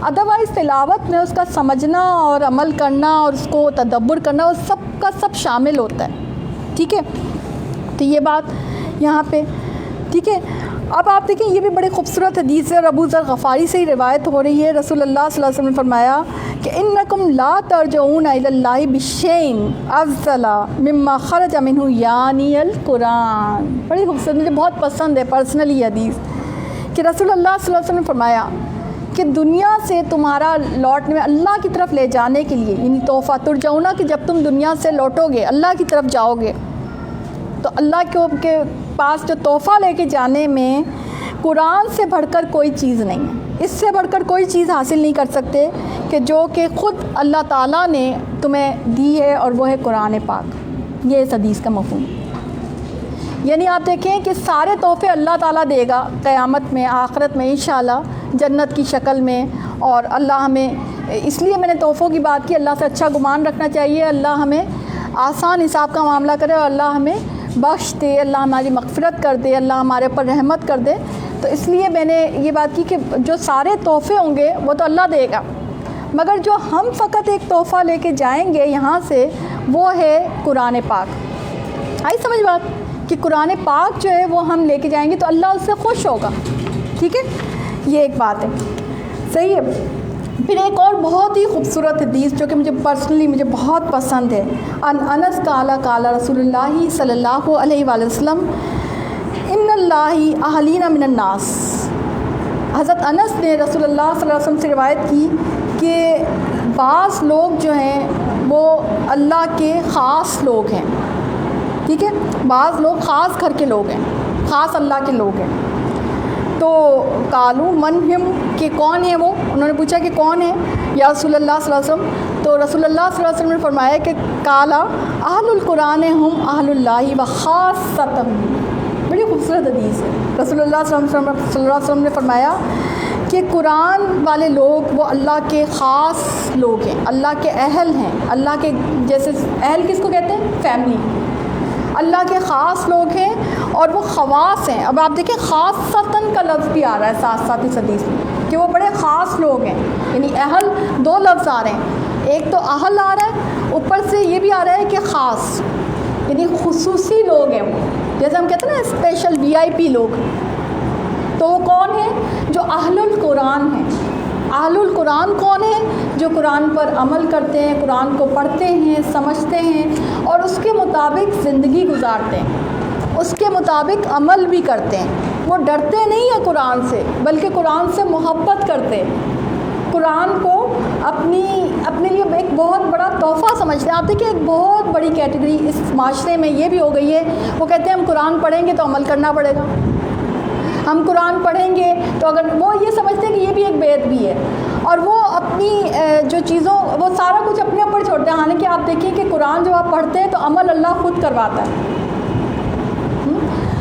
ادروائز تلاوت میں اس کا سمجھنا اور عمل کرنا اور اس کو تدبر کرنا، وہ سب کا سب شامل ہوتا ہے، ٹھیک ہے۔ تو یہ بات یہاں پہ ٹھیک ہے۔ اب آپ دیکھیں یہ بھی بڑی خوبصورت حدیث ہے، اور ابو ذر غفاری سے ہی روایت ہو رہی ہے، رسول اللہ صلی اللہ علیہ وسلم نے فرمایا کہ انکم لا ترجعون الی اللہ بشیء افضل مما خرج منہ یعنی القرآن۔ بڑی خوبصورت، مجھے بہت پسند ہے پرسنلی حدیث، کہ رسول اللہ صلی اللہ علیہ وسلم نے فرمایا کہ دنیا سے تمہارا لوٹنے میں اللہ کی طرف لے جانے کے لیے، یعنی تحفہ ترجعون، کہ جب تم دنیا سے لوٹو گے اللہ کی طرف جاؤ گے تو اللہ کے پاس جو تحفہ لے کے جانے میں قرآن سے بڑھ کر کوئی چیز نہیں ہے، اس سے بڑھ کر کوئی چیز حاصل نہیں کر سکتے کہ جو کہ خود اللہ تعالیٰ نے تمہیں دی ہے، اور وہ ہے قرآن پاک۔ یہ اس حدیث کا مفہوم، یعنی آپ دیکھیں کہ سارے تحفے اللہ تعالیٰ دے گا قیامت میں، آخرت میں انشاءاللہ، جنت کی شکل میں، اور اللہ ہمیں، اس لیے میں نے تحفوں کی بات کی، اللہ سے اچھا گمان رکھنا چاہیے، اللہ ہمیں آسان حساب کا معاملہ کرے، اور اللہ ہمیں بخش دے، اللہ ہماری مغفرت کر دے، اللہ ہمارے اوپر رحمت کر دے۔ تو اس لیے میں نے یہ بات کی کہ جو سارے تحفے ہوں گے وہ تو اللہ دے گا، مگر جو ہم فقط ایک تحفہ لے کے جائیں گے یہاں سے، وہ ہے قرآن پاک۔ آئی سمجھ بات کہ قرآن پاک جو ہے وہ ہم لے کے جائیں گے تو اللہ اس سے خوش ہوگا، ٹھیک ہے، یہ ایک بات ہے، صحیح ہے۔ پھر ایک اور بہت ہی خوبصورت حدیث جو کہ مجھے بہت پسند ہے، انس قال قال رسول اللہ صلی اللہ علیہ وآلہ وسلم ان اللہ اہلین من الناس۔ حضرت انس نے رسول اللہ صلی اللہ علیہ وسلم سے روایت کی کہ بعض لوگ جو ہیں وہ اللہ کے خاص لوگ ہیں، ٹھیک ہے، بعض لوگ خاص گھر کے لوگ ہیں، خاص اللہ کے لوگ ہیں۔ تو قالوا من ہم، کہ کون ہے وہ، انہوں نے پوچھا کہ کون ہے یا رسول اللہ صلی اللہ علیہ وسلم، تو رسول اللہ صلی اللہ علیہ وسلم نے فرمایا کہ قالا اہل القرآن ہم اہل اللہ و خاصۃ۔ بڑی خوبصورت حدیث ہے، رسول اللہ صلی اللہ علیہ وسلم نے فرمایا کہ قرآن والے لوگ وہ اللہ کے خاص لوگ ہیں، اللہ کے اہل ہیں، اللہ کے جیسے اہل کس کو کہتے ہیں، فیملی، اللہ کے خاص لوگ ہیں اور وہ خواص ہیں۔ اب آپ دیکھیں خاصتاً کا لفظ بھی آ رہا ہے ساتھ ساتھ اس حدیث میں کہ وہ بڑے خاص لوگ ہیں، یعنی اہل، دو لفظ آ رہے ہیں، ایک تو اہل آ رہا ہے، اوپر سے یہ بھی آ رہا ہے کہ خاص، یعنی خصوصی لوگ ہیں وہ، جیسے ہم کہتے ہیں نا اسپیشل VIP لوگ، تو وہ کون ہیں، جو اہل القرآن ہیں۔ اہل القرآن کون ہیں، جو قرآن پر عمل کرتے ہیں، قرآن کو پڑھتے ہیں، سمجھتے ہیں اور اس کے مطابق زندگی گزارتے ہیں، اس کے مطابق عمل بھی کرتے ہیں، وہ ڈرتے نہیں ہیں قرآن سے، بلکہ قرآن سے محبت کرتے، قرآن کو اپنے لیے ایک بہت بڑا تحفہ سمجھتے ہیں۔ آپ دیکھیں ایک بہت بڑی کیٹیگری اس معاشرے میں یہ بھی ہو گئی ہے، وہ کہتے ہیں ہم قرآن پڑھیں گے تو عمل کرنا پڑے گا، ہم قرآن پڑھیں گے تو اگر وہ یہ سمجھتے ہیں کہ یہ بھی ایک بیعت بھی ہے، اور وہ اپنی جو چیزوں وہ سارا کچھ اپنے اوپر چھوڑتے ہیں۔ حالانکہ آپ دیکھیں کہ قرآن جو آپ پڑھتے ہیں تو عمل اللہ خود کرواتا ہے۔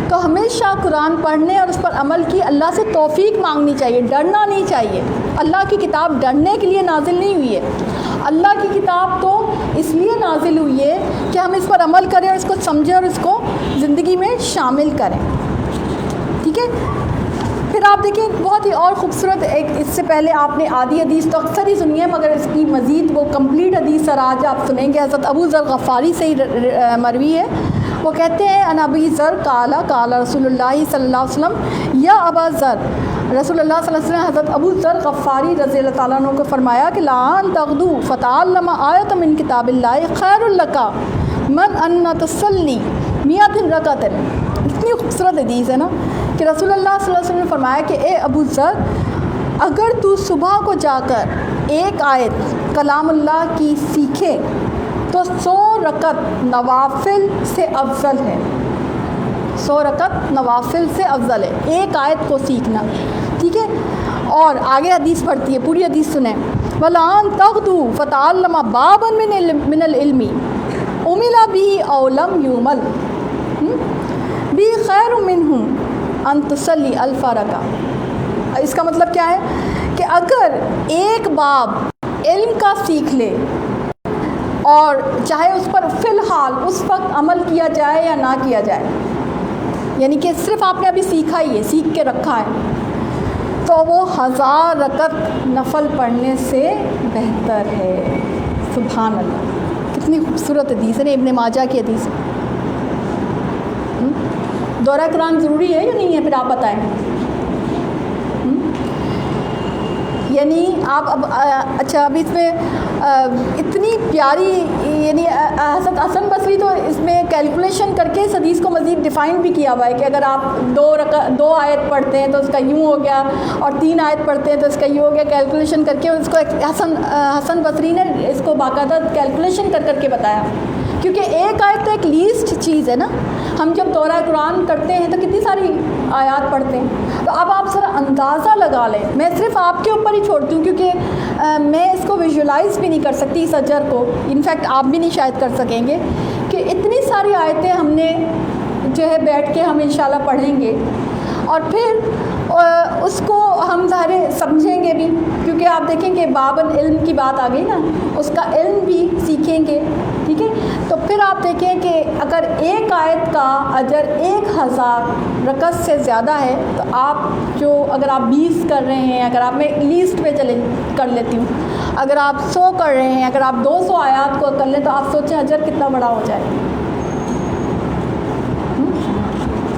تو ہمیشہ قرآن پڑھنے اور اس پر عمل کی اللہ سے توفیق مانگنی چاہیے، ڈرنا نہیں چاہیے۔ اللہ کی کتاب ڈرنے کے لیے نازل نہیں ہوئی ہے، اللہ کی کتاب تو اس لیے نازل ہوئی ہے کہ ہم اس پر عمل کریں اور اس کو سمجھیں اور اس کو زندگی میں شامل کریں، ٹھیک ہے۔ پھر آپ دیکھیں بہت ہی اور خوبصورت ایک، اس سے پہلے آپ نے آدھی حدیث تو اکثر ہی سنی ہے، مگر اس کی مزید وہ کمپلیٹ حدیث اور آج آپ سنیں گے، حضرت ابو ذر غفاری سے ہی مروی ہے۔ وہ کہتے ہیں ان ابی ذر قال قال رسول اللہ صلی اللہ علیہ وسلم یا ابا ذر، رسول اللہ صلی اللہ علیہ وسلم حضرت ابو ذر غفاری رضی اللہ تعالیٰ عنہ کو فرمایا کہ لان تغدو فتعلم آیۃ من کتاب اللہ خیر لک من ان تصلی مئۃ رکعۃ۔ اتنی خوبصورت حدیث ہے نا کہ رسول اللہ صلی اللہ علیہ وسلم نے فرمایا کہ اے ابو ذر، اگر تو صبح کو جا کر ایک آیت کلام اللہ کی سیکھے تو 100 رکعت نوافل سے افضل ہے، 100 رکعت نوافل سے افضل ہے ایک آیت کو سیکھنا، ٹھیک ہے۔ اور آگے حدیث پڑھتی ہے، پوری حدیث سنیں۔ وَلَأَن تَغْدُو فَتَعَلَّمَ بَابًا مِنَ الْعِلْمِ عُمِلَ بِهِ أَوْ لَمْ يُعْمَلْ بِهِ خَيْرٌ مِّنْهُ أَن تُصَلِّ أَلْفَ رَكَعَةٍ۔ اس کا مطلب کیا ہے کہ اگر ایک باب علم کا سیکھ لے اور چاہے اس پر فی الحال اس وقت عمل کیا جائے یا نہ کیا جائے، یعنی کہ صرف آپ نے ابھی سیکھا ہی ہے، سیکھ کے رکھا ہے، تو وہ 1000 رکعت نفل پڑھنے سے بہتر ہے۔ سبحان اللہ، کتنی خوبصورت حدیث ہے، ابن ماجہ کی حدیث ہے۔ دورہ قرآن ضروری ہے یا نہیں ہے؟ پھر آپ بتائیں۔ یعنی آپ اب اچھا ابھی اس میں اتنی پیاری، یعنی حضرت حسن بصری تو اس میں کیلکولیشن کر کے اس حدیث کو مزید ڈیفائن بھی کیا ہوا ہے کہ اگر آپ 2 آیت پڑھتے ہیں تو اس کا یوں ہو گیا، اور 3 آیت پڑھتے ہیں تو اس کا یوں ہو گیا، کیلکولیشن کر کے اس کو حسن بصری نے اس کو باقاعدہ کیلکولیشن کر کے بتایا، کیونکہ ایک آیت تو ایک لیسٹ چیز ہے نا۔ ہم جب دورہ قرآن کرتے ہیں تو کتنی ساری آیات پڑھتے ہیں، تو اب آپ ذرا اندازہ لگا لیں۔ میں صرف آپ کے اوپر ہی چھوڑتی ہوں کیونکہ میں اس کو ویژولائز بھی نہیں کر سکتی اس اجر کو، انفیکٹ آپ بھی نہیں شاید کر سکیں گے کہ اتنی ساری آیتیں ہم نے جو ہے بیٹھ کے ہم انشاءاللہ پڑھیں گے، اور پھر اس کو ہم ظاہر سمجھیں گے بھی، کیونکہ آپ دیکھیں کہ بابن علم کی بات آ گئی نا، اس کا علم بھی سیکھیں گے، ٹھیک ہے۔ تو پھر آپ دیکھیں کہ اگر ایک آیت کا اجر 1000 رکعت سے زیادہ ہے، تو آپ جو اگر آپ 20 کر رہے ہیں، اگر آپ میں لیسٹ پہ کر لیتی ہوں، اگر آپ 100 کر رہے ہیں، اگر آپ 200 آیات کو کر لیں تو آپ سوچیں اجر کتنا بڑا ہو جائے،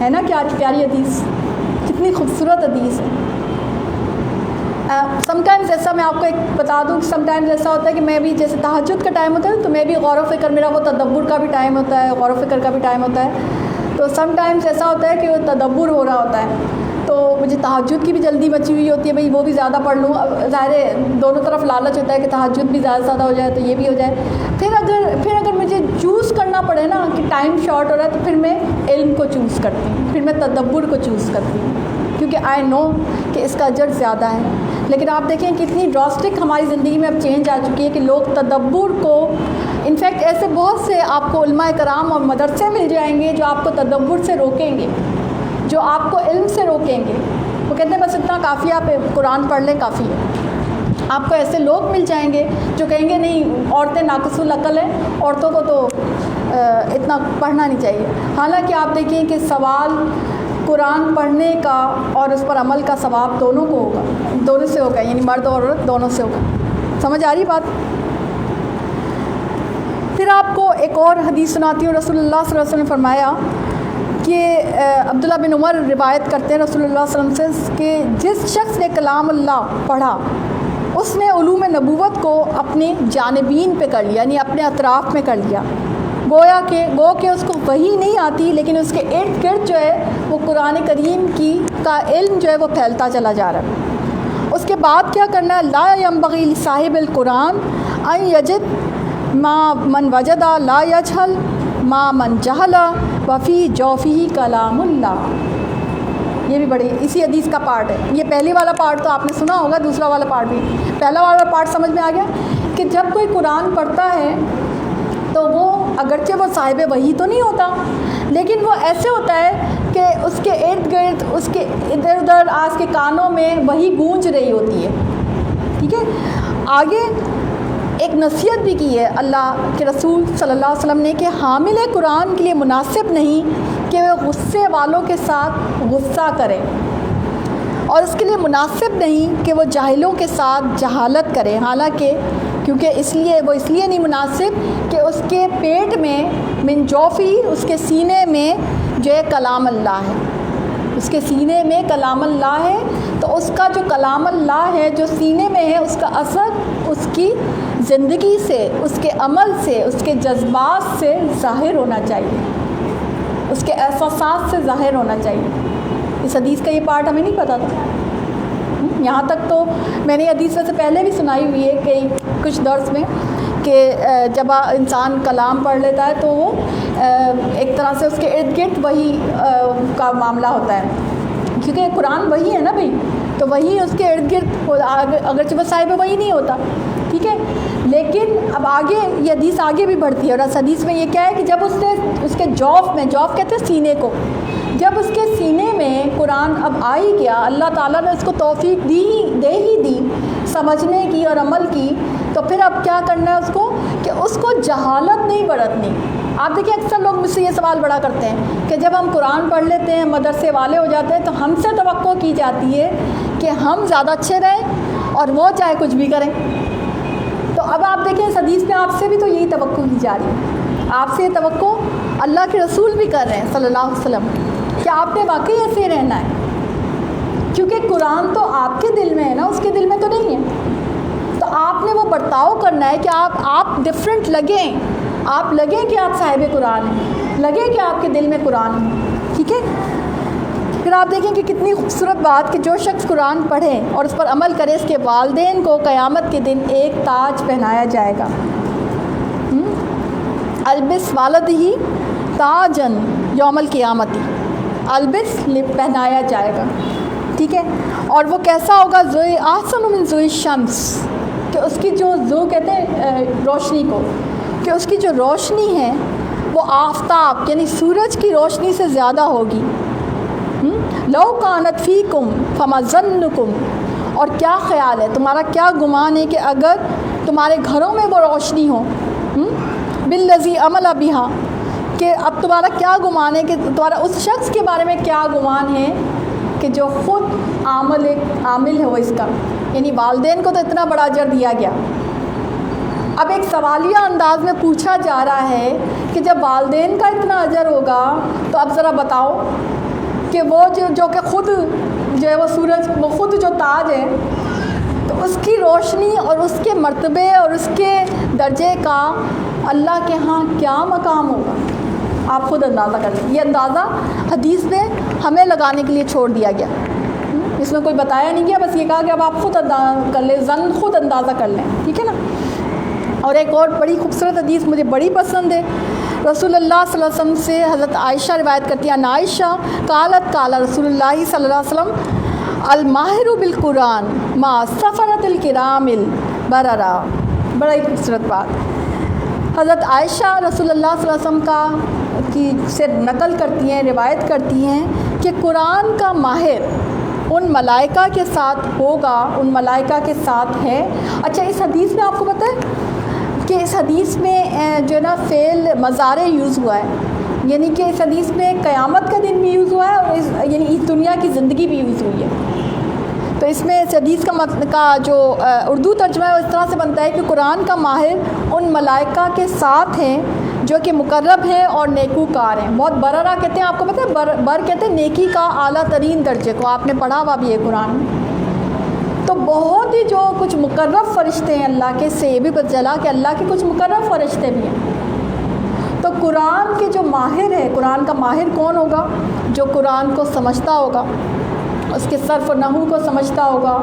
ہے نا؟ کیا پیاری حدیث، کتنی خوبصورت حدیث ہے۔ سم ٹائمز ایسا میں آپ کو ایک بتا دوں کہ سم ٹائمز ایسا ہوتا ہے کہ میں بھی جیسے تہجد کا ٹائم ہوتا ہے تو میں بھی غور و فکر، میرا وہ تدبر کا بھی ٹائم ہوتا ہے، غور و فکر کا بھی ٹائم ہوتا ہے، تو سم ٹائمز ایسا ہوتا ہے کہ وہ تدبر ہو رہا ہوتا ہے، تو مجھے تہجد کی بھی جلدی مچی ہوئی ہوتی ہے، بھئی وہ بھی زیادہ پڑھ لوں، ظاہر ہے دونوں طرف لالچ ہوتا ہے کہ تہجد بھی زیادہ سے زیادہ ہو جائے تو یہ بھی ہو جائے۔ پھر اگر مجھے چوز کرنا پڑے نا کہ ٹائم شارٹ ہو رہا ہے، تو پھر میں علم کو چوز کرتی ہوں، پھر میں تدبر کو چوز کرتی ہوں، کیونکہ آئی نو کہ اس کا اجر زیادہ ہے۔ لیکن آپ دیکھیں کتنی ڈراسٹک ہماری زندگی میں اب چینج آ چکی ہے کہ لوگ تدبر کو، انفیکٹ ایسے بہت سے آپ کو علماء کرام اور مدرسے مل جائیں گے جو آپ کو تدبر سے روکیں گے، جو آپ کو علم سے روکیں گے۔ وہ کہتے ہیں بس اتنا کافی ہے، آپ قرآن پڑھ لیں کافی ہے۔ آپ کو ایسے لوگ مل جائیں گے جو کہیں گے نہیں عورتیں ناقص العقل ہیں، عورتوں کو تو اتنا پڑھنا نہیں چاہیے۔ حالانکہ آپ دیکھیں کہ سوال قرآن پڑھنے کا اور اس پر عمل کا ثواب دونوں کو ہوگا، دونوں سے ہوگا، یعنی مرد اور عورت دونوں سے ہوگا۔ سمجھ آ رہی بات؟ پھر آپ کو ایک اور حدیث سناتی ہوں۔ رسول اللہ صلی اللہ علیہ وسلم نے فرمایا کہ عبداللہ بن عمر روایت کرتے ہیں رسول اللہ صلی اللہ علیہ وسلم سے کہ جس شخص نے کلام اللہ پڑھا اس نے علوم نبوت کو اپنے جانبین پہ کر لیا، یعنی اپنے اطراف میں کر لیا، گو کہ اس کو وحی نہیں آتی، لیکن اس کے ارد گرد جو ہے وہ قرآن کریم کی کا علم جو ہے وہ پھیلتا چلا جا رہا ہے۔ اس کے بعد کیا کرنا ہے، لا ينبغي لصاحب القرآن ان یجد ما من وجد لا یجہل ما من جہل وفی جوفہ کلام اللہ۔ یہ بھی بڑی اسی حدیث کا پارٹ ہے۔ یہ پہلی والا پارٹ تو آپ نے سنا ہوگا، دوسرا والا پارٹ بھی۔ پہلا والا پارٹ سمجھ میں آ گیا کہ جب کوئی قرآن پڑھتا ہے تو وہ اگرچہ وہ صاحب وحی تو نہیں ہوتا، لیکن وہ ایسے ہوتا ہے کہ اس کے ارد گرد، اس کے ادھر ادھر آس کے کانوں میں وہی گونج رہی ہوتی ہے، ٹھیک ہے۔ آگے ایک نصیحت بھی کی ہے اللہ کے رسول صلی اللہ علیہ وسلم نے کہ حامل قرآن کے لیے مناسب نہیں کہ وہ غصے والوں کے ساتھ غصہ کرے، اور اس کے لیے مناسب نہیں کہ وہ جاہلوں کے ساتھ جہالت کرے، حالانکہ کیونکہ اس لیے نہیں مناسب کہ اس کے پیٹ میں من جوفی، اس کے سینے میں جو ہے کلام اللہ ہے، اس کے سینے میں کلام اللہ ہے، تو اس کا جو کلام اللہ ہے جو سینے میں ہے، اس کا اثر اس کی زندگی سے، اس کے عمل سے، اس کے جذبات سے ظاہر ہونا چاہیے، اس کے احساسات سے ظاہر ہونا چاہیے۔ اس حدیث کا یہ پارٹ ہمیں نہیں پتہ تھا، یہاں تک تو میں نے حدیث سے پہلے بھی سنائی ہوئی ہے کہ کچھ درس میں کہ جب انسان کلام پڑھ لیتا ہے تو وہ ایک طرح سے اس کے ارد گرد وہی کا معاملہ ہوتا ہے، کیونکہ قرآن وہی ہے نا بھائی، تو وہی اس کے ارد گرد، اگرچہ وہ صاحب وہی نہیں ہوتا، ٹھیک ہے۔ لیکن اب آگے یہ حدیث آگے بھی بڑھتی ہے، اور اس حدیث میں یہ کیا ہے کہ جب اس نے اس کے جوف میں، جوف کہتے ہیں سینے کو، جب اس کے سینے میں قرآن اب آ ہی گیا، اللہ تعالیٰ نے اس کو توفیق دے ہی دی سمجھنے کی اور عمل کی، تو پھر اب کیا کرنا ہے اس کو کہ اس کو جہالت نہیں برتنی۔ آپ دیکھیں اکثر لوگ مجھ سے یہ سوال بڑا کرتے ہیں کہ جب ہم قرآن پڑھ لیتے ہیں، مدرسے والے ہو جاتے ہیں، تو ہم سے توقع کی جاتی ہے کہ ہم زیادہ اچھے رہیں اور وہ چاہے کچھ بھی کریں۔ تو اب آپ دیکھیں اس حدیث میں آپ سے بھی تو یہی توقع کی جا رہی ہے، آپ سے یہ توقع اللہ کے رسول بھی کر رہے ہیں صلی اللہ علیہ وسلم کہ آپ نے واقعی ایسے رہنا ہے، کیونکہ قرآن تو آپ کے دل میں ہے نا، اس کے دل میں تو نہیں ہے، تو آپ نے وہ برتاؤ کرنا ہے کہ آپ ڈفرینٹ لگیں، آپ لگیں کہ آپ صاحب قرآن ہیں، لگیں کہ آپ کے دل میں قرآن ہے، ٹھیک ہے۔ پھر آپ دیکھیں کہ کتنی خوبصورت بات کہ جو شخص قرآن پڑھے اور اس پر عمل کرے، اس کے والدین کو قیامت کے دن ایک تاج پہنایا جائے گا۔ البس والدہ تاجن یوم القیامتی، البس پہنایا جائے گا، ٹھیک ہے۔ اور وہ کیسا ہوگا، ذوی احسن من ذوی الشمس، کہ اس کی جو ذو کہتے ہیں روشنی کو، کہ اس کی جو روشنی ہے وہ آفتاب یعنی سورج کی روشنی سے زیادہ ہوگی۔ لو کانت فیکم فما ظنکم، اور کیا خیال ہے، تمہارا کیا گمان ہے کہ اگر تمہارے گھروں میں وہ روشنی ہو، بالذی عمل بہا، کہ اب تمہارا کیا گمان ہے، کہ تمہارا اس شخص کے بارے میں کیا گمان ہے کہ جو خود عامل ہے وہ اس کا، یعنی والدین کو تو اتنا بڑا اجر دیا گیا۔ اب ایک سوالیہ انداز میں پوچھا جا رہا ہے کہ جب والدین کا اتنا اجر ہوگا تو اب ذرا بتاؤ کہ وہ جو کہ خود جو ہے وہ سورج، وہ خود جو تاج ہے، تو اس کی روشنی اور اس کے مرتبے اور اس کے درجے کا اللہ کے ہاں کیا مقام ہوگا، آپ خود اندازہ کر لیں۔ یہ اندازہ حدیث میں ہمیں لگانے کے لیے چھوڑ دیا گیا، اس میں کوئی بتایا نہیں گیا، بس یہ کہا کہ اب آپ خود اندازہ کر لیں، خود اندازہ کر لیں، ٹھیک ہے نا۔ اور ایک اور بڑی خوبصورت حدیث مجھے بڑی پسند ہے، رسول اللہ صلی اللہ علیہ وسلم سے حضرت عائشہ روایت کرتی ہیں، عائشہ قالت قال رسول اللہ صلی اللہ علیہ وسلم الماہر بالقرآن ما سفرت الکرام البررا۔ بڑا ہی خوبصورت بات، حضرت عائشہ رسول اللہ صلی اللہ علیہ وسلم کی سے نقل کرتی ہیں، روایت کرتی ہیں کہ قرآن کا ماہر ان ملائکہ کے ساتھ ہوگا، ان ملائکہ کے ساتھ ہے۔ اچھا، اس حدیث میں آپ کو پتہ ہے کہ اس حدیث میں جو ہے نا فعل مضارع یوز ہوا ہے، یعنی کہ اس حدیث میں قیامت کا دن بھی یوز ہوا ہے اور یعنی اس دنیا کی زندگی بھی یوز ہوئی ہے۔ تو اس میں اس حدیث کا جو اردو ترجمہ ہے وہ اس طرح سے بنتا ہے کہ قرآن کا ماہر ان ملائکہ کے ساتھ ہیں جو کہ مقرب ہیں اور نیکوکار ہیں۔ بہت بررا کہتے ہیں، آپ کو پتہ ہے بر کہتے ہیں نیکی کا اعلیٰ ترین درجے کو، آپ نے پڑھا ہوا بھی ہے قرآن میں۔ تو بہت ہی جو کچھ مقرب فرشتے ہیں اللہ کے، سے یہ بھی پتہ چلا کہ اللہ کے کچھ مقرب فرشتے بھی ہیں۔ تو قرآن کے جو ماہر ہے، قرآن کا ماہر کون ہوگا؟ جو قرآن کو سمجھتا ہوگا، اس کے صرف و نحو کو سمجھتا ہوگا،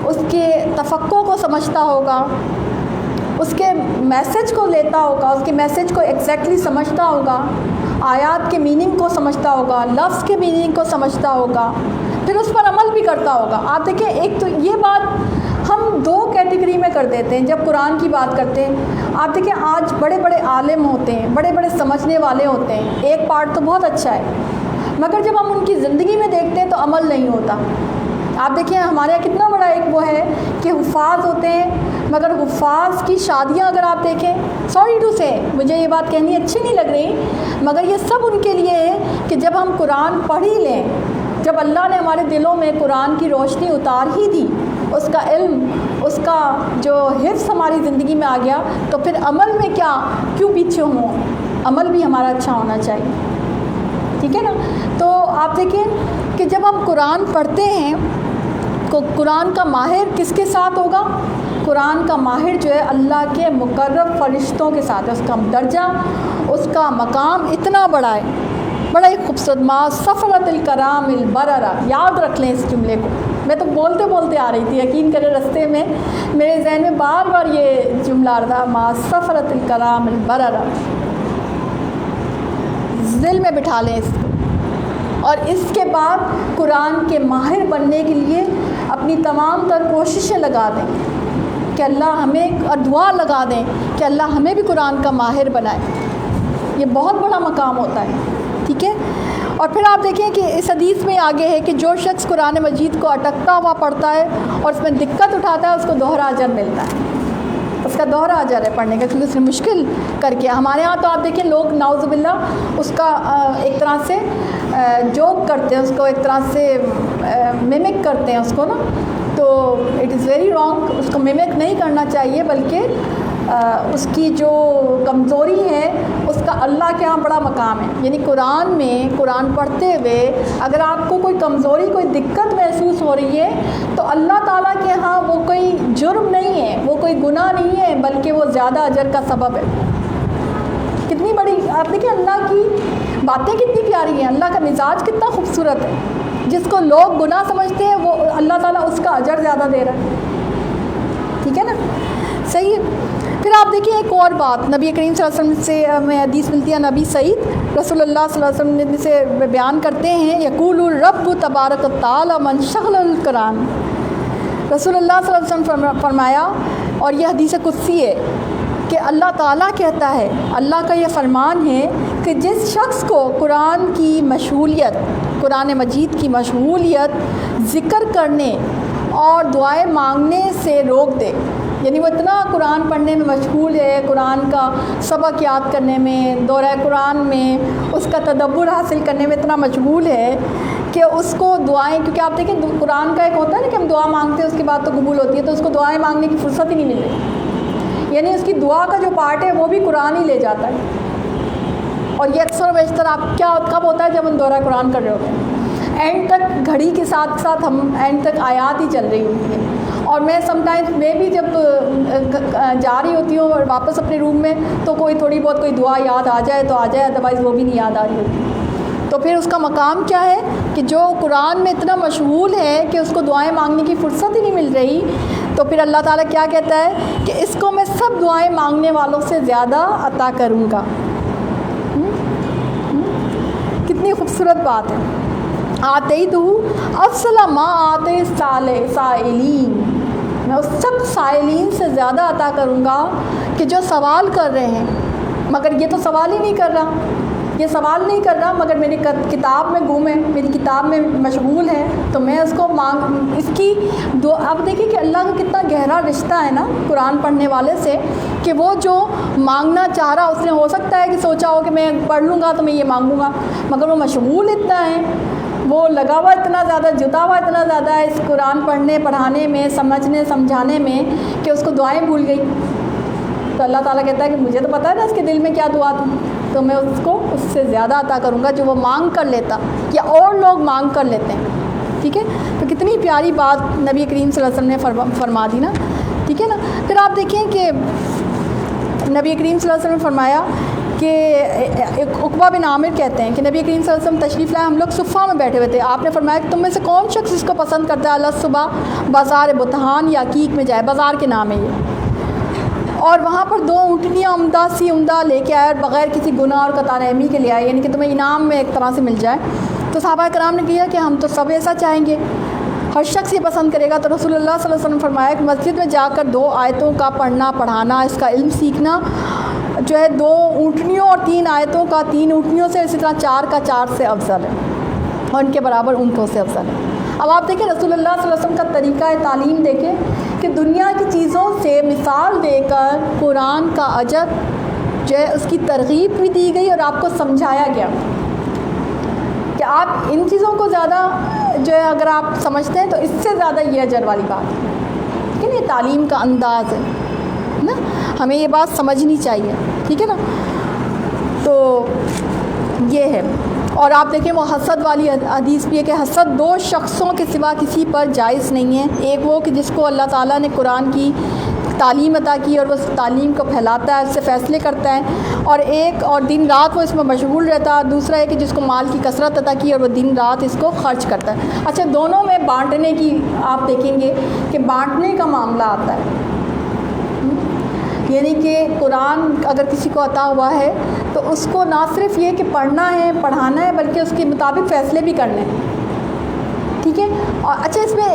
اس کے تفقع کو سمجھتا ہوگا، اس کے میسج کو لیتا ہوگا، اس کے میسج کو ایگزیکٹلی سمجھتا ہوگا، آیات کے میننگ کو سمجھتا ہوگا، لفظ کے میننگ کو سمجھتا ہوگا، پھر اس پر عمل بھی کرتا ہوگا۔ آپ دیکھیں، ایک تو یہ بات ہم دو کیٹیگری میں کر دیتے ہیں جب قرآن کی بات کرتے ہیں۔ آپ دیکھیں، آج بڑے بڑے عالم ہوتے ہیں، بڑے بڑے سمجھنے والے ہوتے ہیں، ایک پارٹ تو بہت اچھا ہے، مگر جب ہم ان کی زندگی میں دیکھتے ہیں تو عمل نہیں ہوتا۔ آپ دیکھیں، ہمارے یہاں کتنا بڑا ایک وہ ہے کہ حفاظ ہوتے ہیں، مگر حفاظ کی شادیاں اگر آپ دیکھیں، سوری ٹو سے مجھے یہ بات کہنی اچھی نہیں لگ رہی، مگر یہ سب ان کے لیے ہے کہ جب ہم قرآن پڑھ ہی لیں، جب اللہ نے ہمارے دلوں میں قرآن کی روشنی اتار ہی دی، اس کا علم، اس کا جو حفظ ہماری زندگی میں آ گیا، تو پھر عمل میں کیوں پیچھے ہوں؟ عمل بھی ہمارا اچھا ہونا چاہیے، ٹھیک ہے نا؟ تو آپ دیکھیں کہ جب ہم قرآن پڑھتے ہیں تو قرآن کا ماہر کس کے ساتھ ہوگا؟ قرآن کا ماہر جو ہے اللہ کے مقرب فرشتوں کے ساتھ ہے۔ اس کا درجہ، اس کا مقام اتنا بڑا ہے، بڑا ہی خوبصورت۔ ما سفرت الکرام البررہ، یاد رکھ لیں اس جملے کو۔ میں تو بولتے بولتے آ رہی تھی، یقین کریں رستے میں میرے ذہن میں بار بار یہ جملہ آ رہا تھا، ما سفرت الکرام البررہ، دل میں بٹھا لیں اس کو۔ اور اس کے بعد قرآن کے ماہر بننے کے لیے اپنی تمام تر کوششیں لگا دیں کہ اللہ ہمیں، اور دعا لگا دیں کہ اللہ ہمیں بھی قرآن کا ماہر بنائے۔ یہ بہت بڑا مقام ہوتا ہے، ٹھیک ہے؟ اور پھر آپ دیکھیں کہ اس حدیث میں آگے ہے کہ جو شخص قرآن مجید کو اٹکتا ہوا پڑھتا ہے اور اس میں دقت اٹھاتا ہے، اس کو دوہرا اجر ملتا ہے، اس کا دوہرا اجر ہے پڑھنے کا، کیونکہ اس نے مشکل کر کے۔ ہمارے ہاں تو آپ دیکھیں لوگ نعوذ باللہ اس کا ایک طرح سے جوک کرتے ہیں، اس کو ایک طرح سے میمک کرتے ہیں اس کو نا، تو اٹ از ویری رانگ۔ اس کو میمک نہیں کرنا چاہیے، بلکہ اس کی جو کمزوری ہے اس کا اللہ کے ہاں بڑا مقام ہے۔ یعنی قرآن میں، قرآن پڑھتے ہوئے اگر آپ کو کوئی کمزوری، کوئی دقت محسوس ہو رہی ہے تو اللہ تعالیٰ کے ہاں وہ کوئی جرم نہیں ہے، وہ کوئی گناہ نہیں ہے، بلکہ وہ زیادہ اجر کا سبب ہے۔ کتنی بڑی، آپ دیکھیں اللہ کی باتیں کتنی پیاری ہیں، اللہ کا مزاج کتنا خوبصورت ہے۔ جس کو لوگ گناہ سمجھتے ہیں وہ اللہ تعالیٰ اس کا اجر زیادہ دے رہا ہے، ٹھیک ہے نا؟ صحیح ہے۔ پھر آپ دیکھیں ایک اور بات نبی کریم صلی اللہ علیہ وسلم سے ہمیں حدیث ملتی ہے، نبی سعید رسول اللہ صلی اللہ علیہ وسلم سے بیان کرتے ہیں، یقول الرب تبارک تعالی من شغل القرآن۔ رسول اللہ صلی اللہ علیہ وسلم فرمایا، اور یہ حدیث قدسی ہے کہ اللہ تعالیٰ کہتا ہے، اللہ کا یہ فرمان ہے کہ جس شخص کو قرآن کی مشغولیت، قرآن مجید کی مشغولیت ذکر کرنے اور دعائیں مانگنے سے روک دے، یعنی وہ اتنا قرآن پڑھنے میں مشغول ہے، قرآن کا سبق یاد کرنے میں، دورہ قرآن میں، اس کا تدبر حاصل کرنے میں اتنا مشغول ہے کہ اس کو دعائیں، کیونکہ آپ دیکھیں قرآن کا ایک ہوتا ہے نا کہ ہم دعا مانگتے ہیں اس کے بعد تو قبول ہوتی ہے، تو اس کو دعائیں مانگنے کی فرصت ہی نہیں مل رہی، یعنی اس کی دعا کا جو پارٹ ہے وہ بھی قرآن ہی لے جاتا ہے۔ اور یہ اکثر و بیشتر آپ کیا کب ہوتا ہے؟ جب ہم دورہ قرآن کر رہے ہوتے ہیں، اینڈ تک گھڑی کے ساتھ ساتھ ہم اینڈ تک آیات ہی چل رہی ہوتی ہیں، اور میں سم ٹائمز میں بھی جب جا رہی ہوتی ہوں اور واپس اپنے روم میں تو کوئی تھوڑی بہت کوئی دعا یاد آ جائے تو آ جائے، ادروائز وہ بھی نہیں یاد آ رہی ہوتی۔ تو پھر اس کا مقام کیا ہے کہ جو قرآن میں اتنا مشغول ہے کہ اس کو دعائیں مانگنے کی فرصت ہی نہیں مل رہی، تو پھر اللہ تعالیٰ کیا کہتا ہے کہ اس کو میں سب دعائیں مانگنے والوں سے زیادہ عطا کروں گا۔ کتنی خوبصورت بات ہے۔ آتیتہ افضل ما آتے سائلین، میں اس سب سائلین سے زیادہ عطا کروں گا کہ جو سوال کر رہے ہیں، مگر یہ تو سوال ہی نہیں کر رہا، یہ سوال نہیں کر رہا مگر میری کتاب میں گم ہے، میری کتاب میں مشغول ہے، تو میں اس کو اس کی اب دیکھیں کہ اللہ کا کتنا گہرا رشتہ ہے نا قرآن پڑھنے والے سے، کہ وہ جو مانگنا چاہ رہا، اس نے ہو سکتا ہے کہ سوچا ہو کہ میں پڑھ لوں گا تو میں یہ مانگوں گا، مگر وہ مشغول اتنا ہے، وہ لگا ہوا اتنا زیادہ، جتا ہوا اتنا زیادہ ہے اس قرآن پڑھنے پڑھانے میں، سمجھنے سمجھانے میں، کہ اس کو دعائیں بھول گئی۔ تو اللہ تعالیٰ کہتا ہے کہ مجھے تو پتہ ہے نا اس کے دل میں کیا دعا تھی، تو میں اس کو اس سے زیادہ عطا کروں گا جو وہ مانگ کر لیتا یا اور لوگ مانگ کر لیتے ہیں، ٹھیک ہے؟ تو کتنی پیاری بات نبی کریم صلی اللہ علیہ وسلم نے فرما دی نا، ٹھیک ہے نا؟ پھر آپ دیکھیں کہ نبی کریم صلی اللہ علیہ وسلم نے فرمایا کہ عقبہ بن عامر کہتے ہیں کہ نبی کریم صلی اللہ علیہ وسلم تشریف لائے، ہم لوگ صفہ میں بیٹھے ہوئے تھے، آپ نے فرمایا کہ تم میں سے کون شخص اس کو پسند کرتا ہے اللہ صبح بازار بطحان یا عقیق میں جائے، بازار کے نام ہے یہ، اور وہاں پر 2 اونٹنیاں عمدہ لے کے آئے اور بغیر کسی گناہ اور قطع رحمی کے لے آئے، یعنی کہ تمہیں انعام میں ایک طرح سے مل جائے۔ تو صحابہ کرام نے کہا کہ ہم تو سب ایسا چاہیں گے، ہر شخص یہ پسند کرے گا۔ تو رسول اللہ صلی اللہ علیہ وسلم نے فرمایا کہ مسجد میں جا کر 2 آیتوں کا پڑھنا پڑھانا، اس کا علم سیکھنا جو ہے 2 اونٹنیوں اور 3 آیتوں کا 3 اونٹنیوں سے، اسی طرح 4 کا 4 سے افضل ہے اور ان کے برابر اونٹوں سے افضل ہے۔ اب آپ دیکھیں رسول اللہ صلی اللہ علیہ وسلم کا طریقہ تعلیم دیکھیں کہ دنیا کی چیزوں سے مثال دے کر قرآن کا اجر جو ہے اس کی ترغیب بھی دی گئی اور آپ کو سمجھایا گیا کہ آپ ان چیزوں کو زیادہ جو ہے اگر آپ سمجھتے ہیں تو اس سے زیادہ یہ اجر والی بات ہے، لیکن یہ تعلیم کا انداز ہے نا، ہمیں یہ بات سمجھنی چاہیے، ٹھیک ہے نا۔ تو یہ ہے، اور آپ دیکھیں وہ حسد والی حدیث بھی ہے کہ حسد 2 شخصوں کے سوا کسی پر جائز نہیں ہے، ایک وہ کہ جس کو اللہ تعالیٰ نے قرآن کی تعلیم عطا کی اور وہ اس تعلیم کو پھیلاتا ہے، اس سے فیصلے کرتا ہے، اور دن رات وہ اس میں مشغول رہتا ہے، دوسرا ہے کہ جس کو مال کی کثرت عطا کی اور وہ دن رات اس کو خرچ کرتا ہے۔ اچھا، دونوں میں بانٹنے کی آپ دیکھیں گے کہ بانٹنے کا معاملہ آتا ہے، یعنی کہ قرآن اگر کسی کو عطا ہوا ہے تو اس کو نہ صرف یہ کہ پڑھنا ہے پڑھانا ہے بلکہ اس کے مطابق فیصلے بھی کرنے ہیں، ٹھیک ہے۔ اور اچھا، اس میں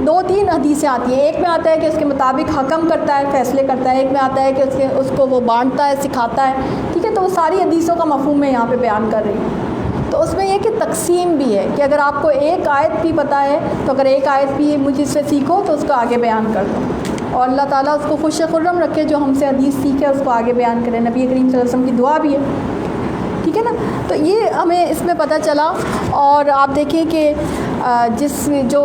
2-3 حدیثیں آتی ہیں، ایک میں آتا ہے کہ اس کے مطابق حکم کرتا ہے، فیصلے کرتا ہے، ایک میں آتا ہے کہ اس کو وہ بانٹتا ہے، سکھاتا ہے، ٹھیک ہے۔ تو وہ ساری حدیثوں کا مفہوم میں یہاں پہ بیان کر رہی ہوں۔ تو اس میں یہ کہ تقسیم بھی ہے کہ اگر آپ کو ایک آیت بھی پتہ ہے تو اگر ایک آیت بھی مجھ سے سیکھو تو اس کو آگے بیان کر دو، اور اللہ تعالیٰ اس کو خوش خرم رکھے جو ہم سے حدیث سیکھے اس کو آگے بیان کرے، نبی کریم صلی اللہ علیہ وسلم کی دعا بھی ہے، ٹھیک ہے نا۔ تو یہ ہمیں اس میں پتہ چلا، اور آپ دیکھیں کہ جو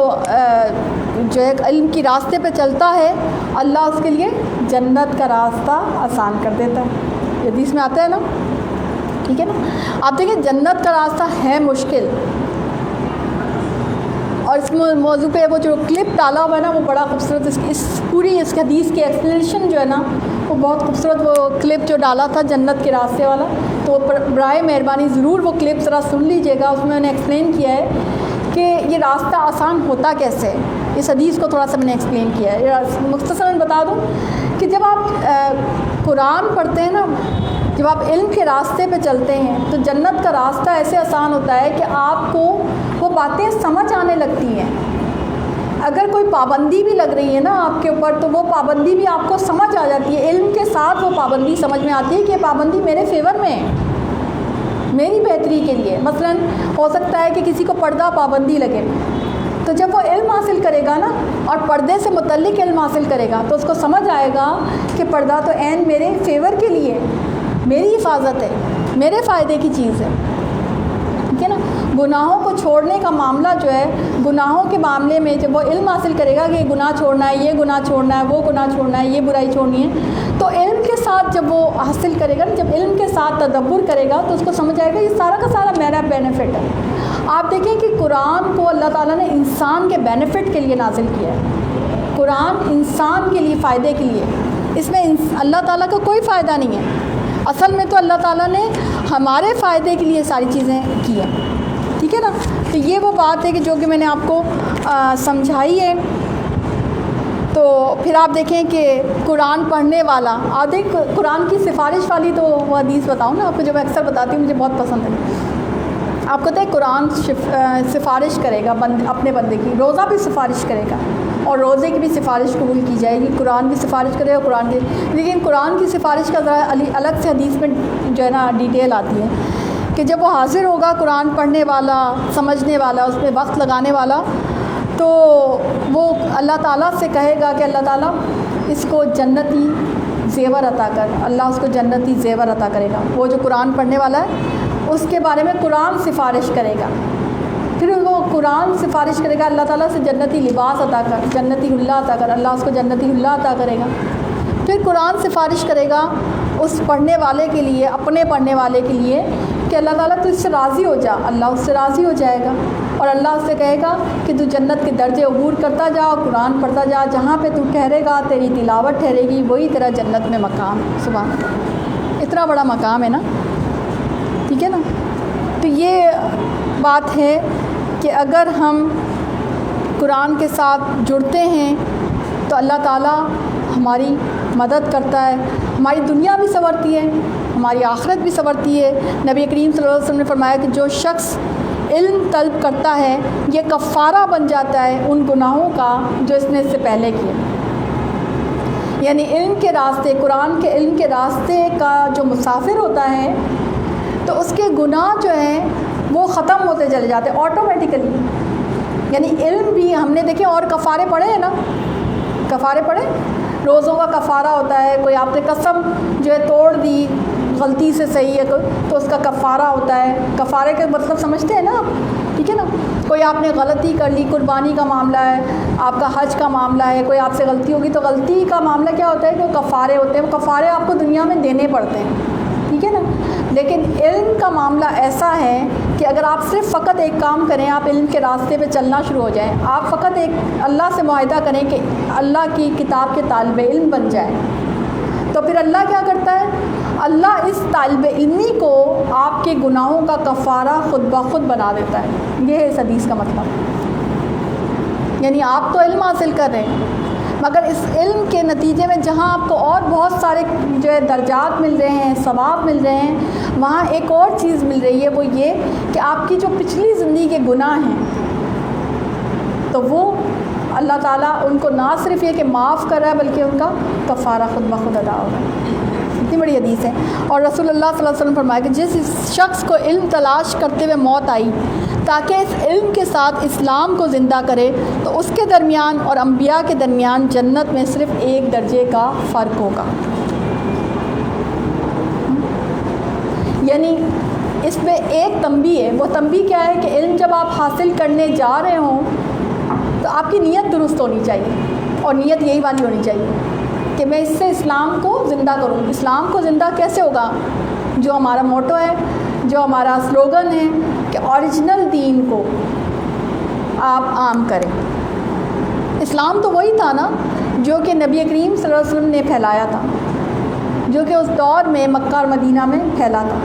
ایک علم کی راستے پہ چلتا ہے اللہ اس کے لیے جنت کا راستہ آسان کر دیتا ہے، یہ حدیث میں آتا ہے نا، ٹھیک ہے نا۔ آپ دیکھیں جنت کا راستہ ہے مشکل، اور اس موضوع پہ وہ جو کلپ ڈالا ہوا ہے نا وہ بڑا خوبصورت، اس پوری اس حدیث کی ایکسپلینیشن جو ہے نا وہ بہت خوبصورت، وہ کلپ جو ڈالا تھا جنت کے راستے والا، تو برائے مہربانی ضرور وہ کلپ ذرا سن لیجیے گا، اس میں نے ایکسپلین کیا ہے کہ یہ راستہ آسان ہوتا کیسے ہے، اس حدیث کو تھوڑا سا میں نے ایکسپلین کیا ہے۔ مختصراً بتا دوں کہ جب آپ قرآن پڑھتے ہیں نا، جب آپ علم کے راستے پہ چلتے ہیں تو جنت کا راستہ ایسے آسان ہوتا ہے کہ آپ کو وہ باتیں سمجھ آنے لگتی ہیں۔ اگر کوئی پابندی بھی لگ رہی ہے نا آپ کے اوپر تو وہ پابندی بھی آپ کو سمجھ آ جاتی ہے، علم کے ساتھ وہ پابندی سمجھ میں آتی ہے کہ یہ پابندی میرے فیور میں ہے، میری بہتری کے لیے۔ مثلاً ہو سکتا ہے کہ کسی کو پردہ پابندی لگے، تو جب وہ علم حاصل کرے گا نا اور پردے سے متعلق علم حاصل کرے گا تو اس کو سمجھ آئے گا کہ پردہ تو عین میرے فیور کے لیے، میری حفاظت ہے، میرے فائدے کی چیز ہے، ٹھیک ہے نا۔ گناہوں کو چھوڑنے کا معاملہ جو ہے، گناہوں کے معاملے میں جب وہ علم حاصل کرے گا کہ یہ گناہ چھوڑنا ہے، یہ گناہ چھوڑنا ہے، وہ گناہ چھوڑنا ہے، یہ برائی چھوڑنی ہے، تو علم کے ساتھ جب وہ حاصل کرے گا، جب علم کے ساتھ تدبر کرے گا تو اس کو سمجھ آئے گا یہ سارا کا سارا میرا بینیفٹ ہے۔ آپ دیکھیں کہ قرآن کو اللہ تعالیٰ نے انسان کے بینیفٹ کے لیے نازل کیا ہے، قرآن انسان کے لیے، فائدے کے لیے، اس میں اللہ تعالیٰ کا کوئی فائدہ نہیں ہے، اصل میں تو اللہ تعالیٰ نے ہمارے فائدے کے لیے ساری چیزیں کی ہیں، ٹھیک ہے نا۔ تو یہ وہ بات ہے کہ جو کہ میں نے آپ کو سمجھائی ہے۔ تو پھر آپ دیکھیں کہ قرآن پڑھنے والا، آپ دیکھ قرآن کی سفارش والی تو وہ حدیث بتاؤں نا آپ کو، جو میں اکثر بتاتی ہوں، مجھے بہت پسند ہے۔ آپ کو پتہ ہے قرآن سفارش کرے گا اپنے بندے کی، روزہ بھی سفارش کرے گا اور روزے کی بھی سفارش قبول کی جائے گی، قرآن بھی سفارش کرے گا قرآن کی، لیکن قرآن کی سفارش کا ذرا الگ سے حدیث میں جو ہے نا ڈیٹیل آتی ہے کہ جب وہ حاضر ہوگا قرآن پڑھنے والا، سمجھنے والا، اس میں وقت لگانے والا، تو وہ اللہ تعالیٰ سے کہے گا کہ اللہ تعالیٰ اس کو جنتی زیور عطا کر، اللہ اس کو جنتی زیور عطا کرے گا۔ وہ جو قرآن پڑھنے والا ہے اس کے بارے میں قرآن سفارش کرے گا، پھر وہ قرآن سفارش کرے گا اللہ تعالیٰ سے جنتی لباس عطا کر، جنتی حلہ عطا کر، اللہ اس کو جنتی حلہ عطا کرے گا۔ پھر قرآن سفارش کرے گا اس پڑھنے والے کے لیے، اپنے پڑھنے والے کے لیے، کہ اللہ تعالیٰ تو اس سے راضی ہو جا، اللہ اس سے راضی ہو جائے گا، اور اللہ اس سے کہے گا کہ تو جنت کے درجے عبور کرتا جا، قرآن پڑھتا جا، جہاں پہ تو ٹھہرے گا تیری تلاوت ٹھہرے گی، وہی تیرا جنت میں مقام۔ سبحان اللہ۔ اتنا بڑا مقام ہے نا، ٹھیک ہے نا. تو یہ بات ہے کہ اگر ہم قرآن کے ساتھ جڑتے ہیں تو اللہ تعالیٰ ہماری مدد کرتا ہے، ہماری دنیا بھی سنورتی ہے، ہماری آخرت بھی سنورتی ہے. نبی کریم صلی اللہ علیہ وسلم نے فرمایا کہ جو شخص علم طلب کرتا ہے یہ کفارہ بن جاتا ہے ان گناہوں کا جو اس نے اس سے پہلے کیے. یعنی علم کے راستے، قرآن کے علم کے راستے کا جو مسافر ہوتا ہے تو اس کے گناہ جو ہیں وہ ختم ہوتے چلے جاتے ہیں آٹومیٹیکلی. یعنی علم بھی ہم نے دیکھے اور کفارے پڑھے ہیں نا، کفارے پڑھے، روزوں کا کفارہ ہوتا ہے، کوئی آپ نے قسم جو ہے توڑ دی غلطی سے صحیح ہے تو اس کا کفارہ ہوتا ہے. کفارے کا مطلب سمجھتے ہیں نا آپ، ٹھیک ہے نا. کوئی آپ نے غلطی کر لی، قربانی کا معاملہ ہے، آپ کا حج کا معاملہ ہے، کوئی آپ سے غلطی ہوگی تو غلطی کا معاملہ کیا ہوتا ہے کہ کفارے ہوتے ہیں. وہ کفارے آپ کو دنیا میں دینے پڑتے ہیں، ٹھیک ہے نا. لیکن علم کا معاملہ ایسا ہے کہ اگر آپ صرف فقط ایک کام کریں، آپ علم کے راستے پہ چلنا شروع ہو جائیں، آپ فقط ایک اللہ سے معاہدہ کریں کہ اللہ کی کتاب کے طالب علم بن جائیں، تو پھر اللہ کیا کرتا ہے؟ اللہ اس طالب علمی کو آپ کے گناہوں کا کفارہ خود بخود بنا دیتا ہے. یہ ہے اس حدیث کا مطلب. یعنی آپ تو علم حاصل کر رہے ہیں مگر اس علم کے نتیجے میں جہاں آپ کو اور بہت سارے جو ہے درجات مل رہے ہیں، ثواب مل رہے ہیں، وہاں ایک اور چیز مل رہی ہے، وہ یہ کہ آپ کی جو پچھلی زندگی کے گناہ ہیں تو وہ اللہ تعالیٰ ان کو نہ صرف یہ کہ معاف کر رہا ہے بلکہ ان کا کفارہ خود بخود ادا ہو رہا ہے. اتنی بڑی حدیث ہے. اور رسول اللہ صلی اللہ علیہ وسلم فرمایا کہ جس شخص کو علم تلاش کرتے ہوئے موت آئی تاکہ اس علم کے ساتھ اسلام کو زندہ کرے تو اس کے درمیان اور انبیاء کے درمیان جنت میں صرف ایک درجے کا فرق ہوگا. یعنی اس میں ایک تنبیہ ہے. وہ تنبیہ کیا ہے کہ علم جب آپ حاصل کرنے جا رہے ہوں تو آپ کی نیت درست ہونی چاہیے، اور نیت یہی والی ہونی چاہیے کہ میں اس سے اسلام کو زندہ کروں. اسلام کو زندہ کیسے ہوگا؟ جو ہمارا موٹو ہے، جو ہمارا سلوگن ہے کہ اوریجنل دین کو آپ عام کریں. اسلام تو وہی تھا نا جو کہ نبی کریم صلی اللہ علیہ وسلم نے پھیلایا تھا، جو کہ اس دور میں مکہ اور مدینہ میں پھیلا تھا،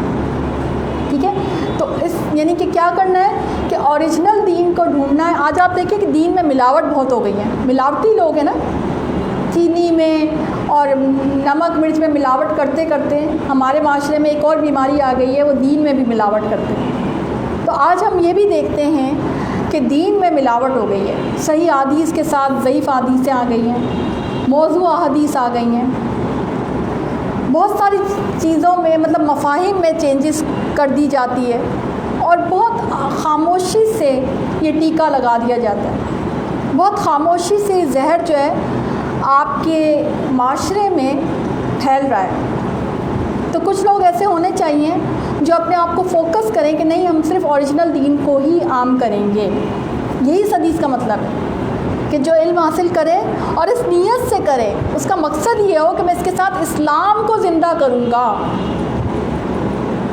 ٹھیک ہے. تو اس یعنی کہ کیا کرنا ہے کہ اوریجنل دین کو ڈھونڈنا ہے. آج آپ دیکھیں کہ دین میں ملاوٹ بہت ہو گئی ہے، ملاوٹی لوگ ہیں نا، چینی میں اور نمک مرچ میں ملاوٹ کرتے کرتے ہمارے معاشرے میں ایک اور بیماری آ گئی ہے، وہ دین میں بھی ملاوٹ کرتے ہیں. تو آج ہم یہ بھی دیکھتے ہیں کہ دین میں ملاوٹ ہو گئی ہے. صحیح حدیث کے ساتھ ضعیف حدیثیں آ گئی ہیں، موضوع حدیث آ گئی ہیں، بہت ساری چیزوں میں مطلب مفاہیم میں چینجز کر دی جاتی ہے، اور بہت خاموشی سے یہ ٹیکا لگا دیا جاتا ہے. بہت خاموشی سے زہر جو ہے آپ کے معاشرے میں پھیل رہا ہے. تو کچھ لوگ ایسے ہونے چاہیے جو اپنے آپ کو فوکس کریں کہ نہیں، ہم صرف اوریجنل دین کو ہی عام کریں گے. یہی اس حدیث کا مطلب ہے کہ جو علم حاصل کرے اور اس نیت سے کرے، اس کا مقصد یہ ہو کہ میں اس کے ساتھ اسلام کو زندہ کروں گا.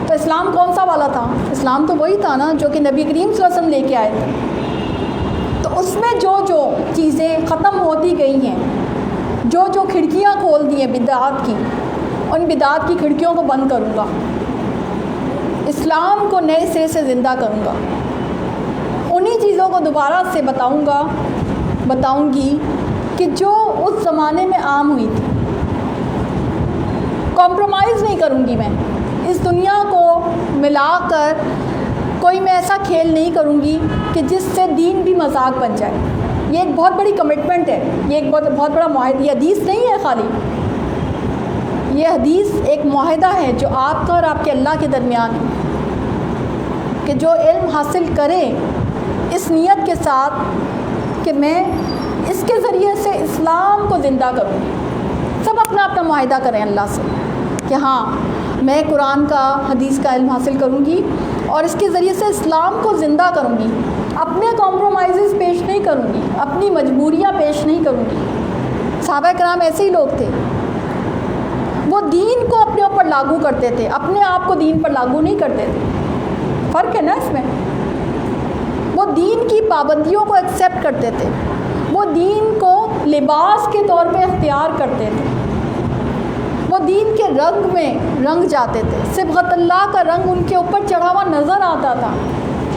تو اسلام کون سا والا تھا؟ اسلام تو وہی تھا نا جو کہ نبی کریم صلی اللہ علیہ وسلم لے کے آئے تھے. تو اس میں جو جو چیزیں ختم ہوتی گئی ہیں، جو کھڑکیاں کھول دی ہیں بدعات کی، ان بدعات کی کھڑکیوں کو بند کروں گا، اسلام کو نئے سرے سے زندہ کروں گا. انہی چیزوں کو دوبارہ سے بتاؤں گی کہ جو اس زمانے میں عام ہوئی تھی. کمپرومائز نہیں کروں گی. میں اس دنیا کو ملا کر کوئی میں ایسا کھیل نہیں کروں گی کہ جس سے دین بھی مذاق بن جائے. یہ ایک بہت بڑی کمٹمنٹ ہے، یہ ایک بہت بڑا معاہدہ. یہ حدیث نہیں ہے خالی، یہ حدیث ایک معاہدہ ہے جو آپ کا اور آپ کے اللہ کے درمیان ہے کہ جو علم حاصل کرے اس نیت کے ساتھ کہ میں اس کے ذریعے سے اسلام کو زندہ کروں گی. سب اپنا اپنا معاہدہ کریں اللہ سے کہ ہاں میں قرآن کا، حدیث کا علم حاصل کروں گی اور اس کے ذریعے سے اسلام کو زندہ کروں گی. اپنے کمپرومائزز پیش نہیں کروں گی، اپنی مجبوریاں پیش نہیں کروں گی. صحابہ کرام ایسے ہی لوگ تھے، وہ دین کو اپنے اوپر لاگو کرتے تھے، اپنے آپ کو دین پر لاگو نہیں کرتے تھے. فرق ہے نا اس میں. وہ دین کی پابندیوں کو ایکسیپٹ کرتے تھے، وہ دین کو لباس کے طور پہ اختیار کرتے تھے، وہ وہ دین کے رنگ میں رنگ جاتے تھے، صبغت اللہ کا رنگ ان کے اوپر چڑھا ہوا نظر آتا تھا،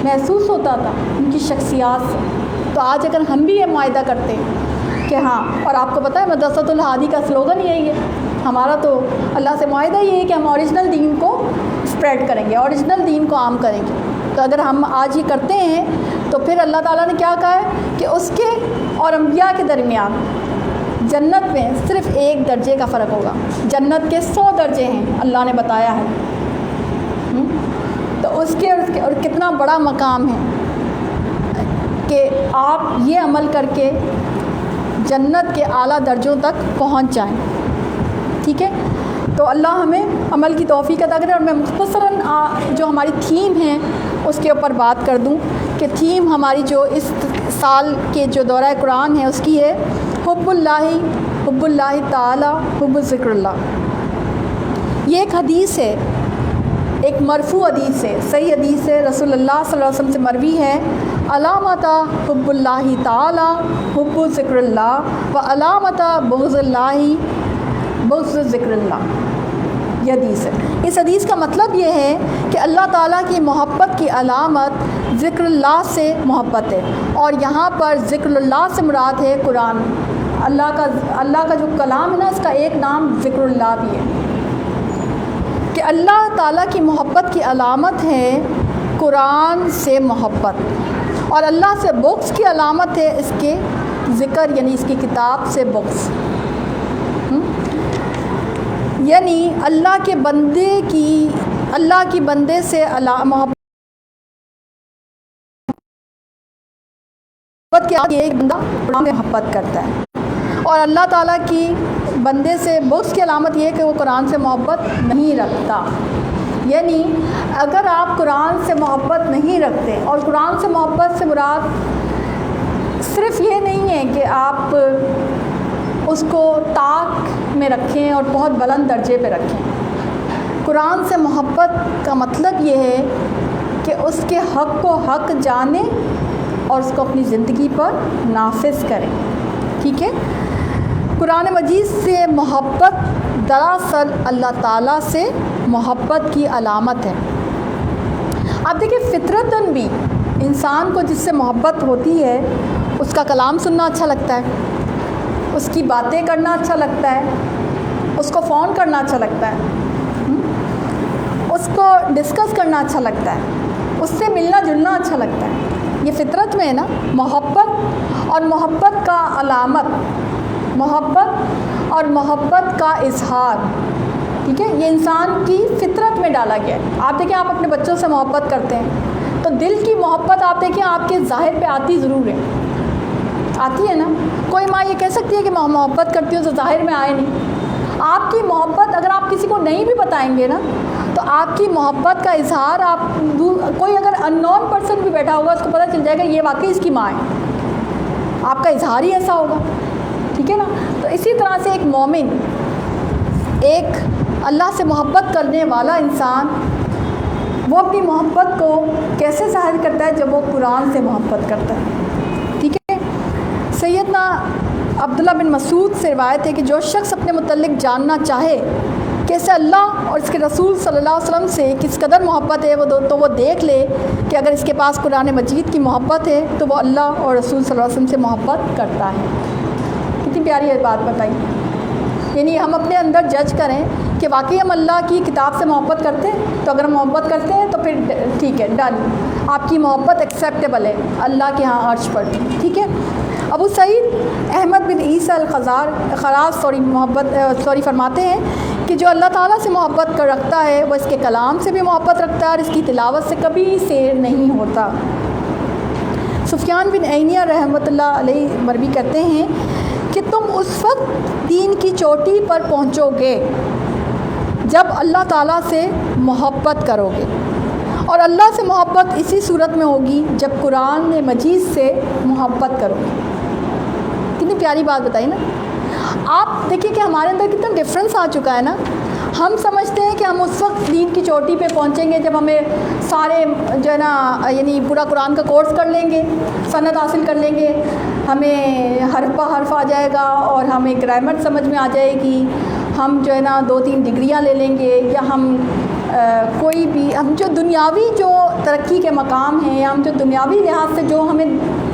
محسوس ہوتا تھا ان کی شخصیات سے۔ تو آج اگر ہم بھی یہ معاہدہ کرتے ہیں کہ ہاں، اور آپ کو پتہ ہے مدرسۃ الہادی کا سلوگن یہی ہے، ہمارا تو اللہ سے معاہدہ یہ ہے کہ ہم اوریجنل دین کو اسپریڈ کریں گے، اوریجنل دین کو عام کریں گے۔ تو اگر ہم آج یہ کرتے ہیں تو پھر اللہ تعالیٰ نے کیا کہا ہے کہ اس کے اور انبیاء کے درمیان جنت میں صرف 1 درجے کا فرق ہوگا، جنت کے 100 درجے ہیں اللہ نے بتایا ہے۔ تو اس کے اور کتنا بڑا مقام ہے کہ آپ یہ عمل کر کے جنت کے اعلیٰ درجوں تک پہنچ جائیں، ٹھیک ہے۔ تو اللہ ہمیں عمل کی توفیق عطا کرے۔ اور میں مختصراً جو ہماری تھیم ہے اس کے اوپر بات کر دوں کہ تھیم ہماری جو اس سال کے جو دورہ قرآن ہے اس کی ہے حب اللہ تعالی، حب ذکر اللہ۔ یہ ایک حدیث ہے، ایک مرفوع حدیث ہے، صحیح حدیث ہے، رسول اللہ صلی اللہ علیہ وسلم سے مروی ہے، علامت حب اللہ تعالی حب ذکر اللہ و علامت بغض اللہ بغض ذکر اللہ۔ یہ حدیث ہے۔ اس حدیث کا مطلب یہ ہے کہ اللہ تعالیٰ کی محبت کی علامت ذکر اللہ سے محبت ہے، اور یہاں پر ذکر اللہ سے مراد ہے قرآن۔ اللہ کا جو کلام ہے نا، اس کا ایک نام ذکر اللہ بھی ہے، کہ اللہ تعالیٰ کی محبت کی علامت ہے قرآن سے محبت، اور اللہ سے بغض کی علامت ہے اس کے ذکر یعنی اس کی کتاب سے بغض۔ یعنی اللہ کے بندے سے محبت کے آگے ایک بندہ قرآن سے محبت کرتا ہے، اور اللہ تعالیٰ کی بندے سے بغض کی علامت یہ ہے کہ وہ قرآن سے محبت نہیں رکھتا۔ یعنی اگر آپ قرآن سے محبت نہیں رکھتے، اور قرآن سے محبت سے مراد صرف یہ نہیں ہے کہ آپ اس کو طاق میں رکھیں اور بہت بلند درجے پہ رکھیں۔ قرآن سے محبت کا مطلب یہ ہے کہ اس کے حق کو حق جانیں اور اس کو اپنی زندگی پر نافذ کریں، ٹھیک ہے۔ قرآن مجید سے محبت دراصل اللہ تعالیٰ سے محبت کی علامت ہے۔ آپ دیکھیں فطرتاً بھی انسان کو جس سے محبت ہوتی ہے اس کا کلام سننا اچھا لگتا ہے، اس کی باتیں کرنا اچھا لگتا ہے، اس کو فون کرنا اچھا لگتا ہے، اس کو ڈسکس کرنا اچھا لگتا ہے، اس سے ملنا جلنا اچھا لگتا ہے۔ یہ فطرت میں ہے نا، محبت اور محبت کا علامت، محبت اور محبت کا اظہار، ٹھیک ہے، یہ انسان کی فطرت میں ڈالا گیا ہے۔ آپ دیکھیں، آپ اپنے بچوں سے محبت کرتے ہیں تو دل کی محبت آپ دیکھیں آپ کے ظاہر پہ آتی ضرور ہے، آتی ہے نا۔ کوئی ماں یہ کہہ سکتی ہے کہ محبت کرتی ہوں تو ظاہر میں آئے نہیں۔ آپ کی محبت اگر آپ کسی کو نہیں بھی بتائیں گے نا تو آپ کی محبت کا اظہار کوئی اگر ان نون پرسن بھی بیٹھا ہوگا اس کو پتہ چل جائے گا یہ واقعی اس کی ماں ہے، آپ کا اظہار ہی ایسا ہوگا، ٹھیک ہے نا۔ تو اسی طرح سے ایک مومن، ایک اللہ سے محبت کرنے والا انسان، وہ اپنی محبت کو کیسے ظاہر کرتا ہے؟ جب وہ قرآن سے محبت کرتا ہے، ٹھیک ہے۔ سیدنا عبداللہ بن مسعود سے روایت ہے کہ جو شخص اپنے متعلق جاننا چاہے کہ اسے اللہ اور اس کے رسول صلی اللہ علیہ وسلم سے کس قدر محبت ہے تو وہ دیکھ لے کہ اگر اس کے پاس قرآن مجید کی محبت ہے تو وہ اللہ اور رسول صلی اللہ علیہ وسلم سے محبت کرتا ہے۔ کتنی پیاری بات بتائی، یعنی ہم اپنے اندر جج کریں کہ واقعی ہم اللہ کی کتاب سے محبت کرتے ہیں، تو اگر ہم محبت کرتے ہیں تو پھر ٹھیک ہے، ڈن، آپ کی محبت ایکسیپٹیبل ہے اللہ کے ہاں عرش پر، ٹھیک ہے۔ ابو سعید احمد بن عیسیٰ خراز فرماتے ہیں کہ جو اللہ تعالیٰ سے محبت کر رکھتا ہے وہ اس کے کلام سے بھی محبت رکھتا ہے اور اس کی تلاوت سے کبھی سیر نہیں ہوتا۔ سفیان بن عینیہ رحمۃ اللہ علیہ مروی کرتے ہیں کہ تم اس وقت دین کی چوٹی پر پہنچو گے جب اللہ تعالیٰ سے محبت کرو گے، اور اللہ سے محبت اسی صورت میں ہوگی جب قرآن مجید سے محبت کرو گے۔ کتنی پیاری بات بتائی نا۔ آپ دیکھیں کہ ہمارے اندر کتنا ڈفرینس آ چکا ہے نا۔ ہم سمجھتے ہیں کہ ہم اس وقت دین کی چوٹی پہ پہنچیں گے جب ہمیں سارے جو ہے نا یعنی پورا قرآن کا کورس کر لیں گے، سند حاصل کر لیں گے، ہمیں حرف بہ حرف آ جائے گا اور ہمیں گرامر سمجھ میں آ جائے گی، ہم جو ہے نا 2-3 ڈگریاں لے لیں گے، یا ہم کوئی بھی ہم جو دنیاوی جو ترقی کے مقام ہیں، یا ہم جو دنیاوی لحاظ سے جو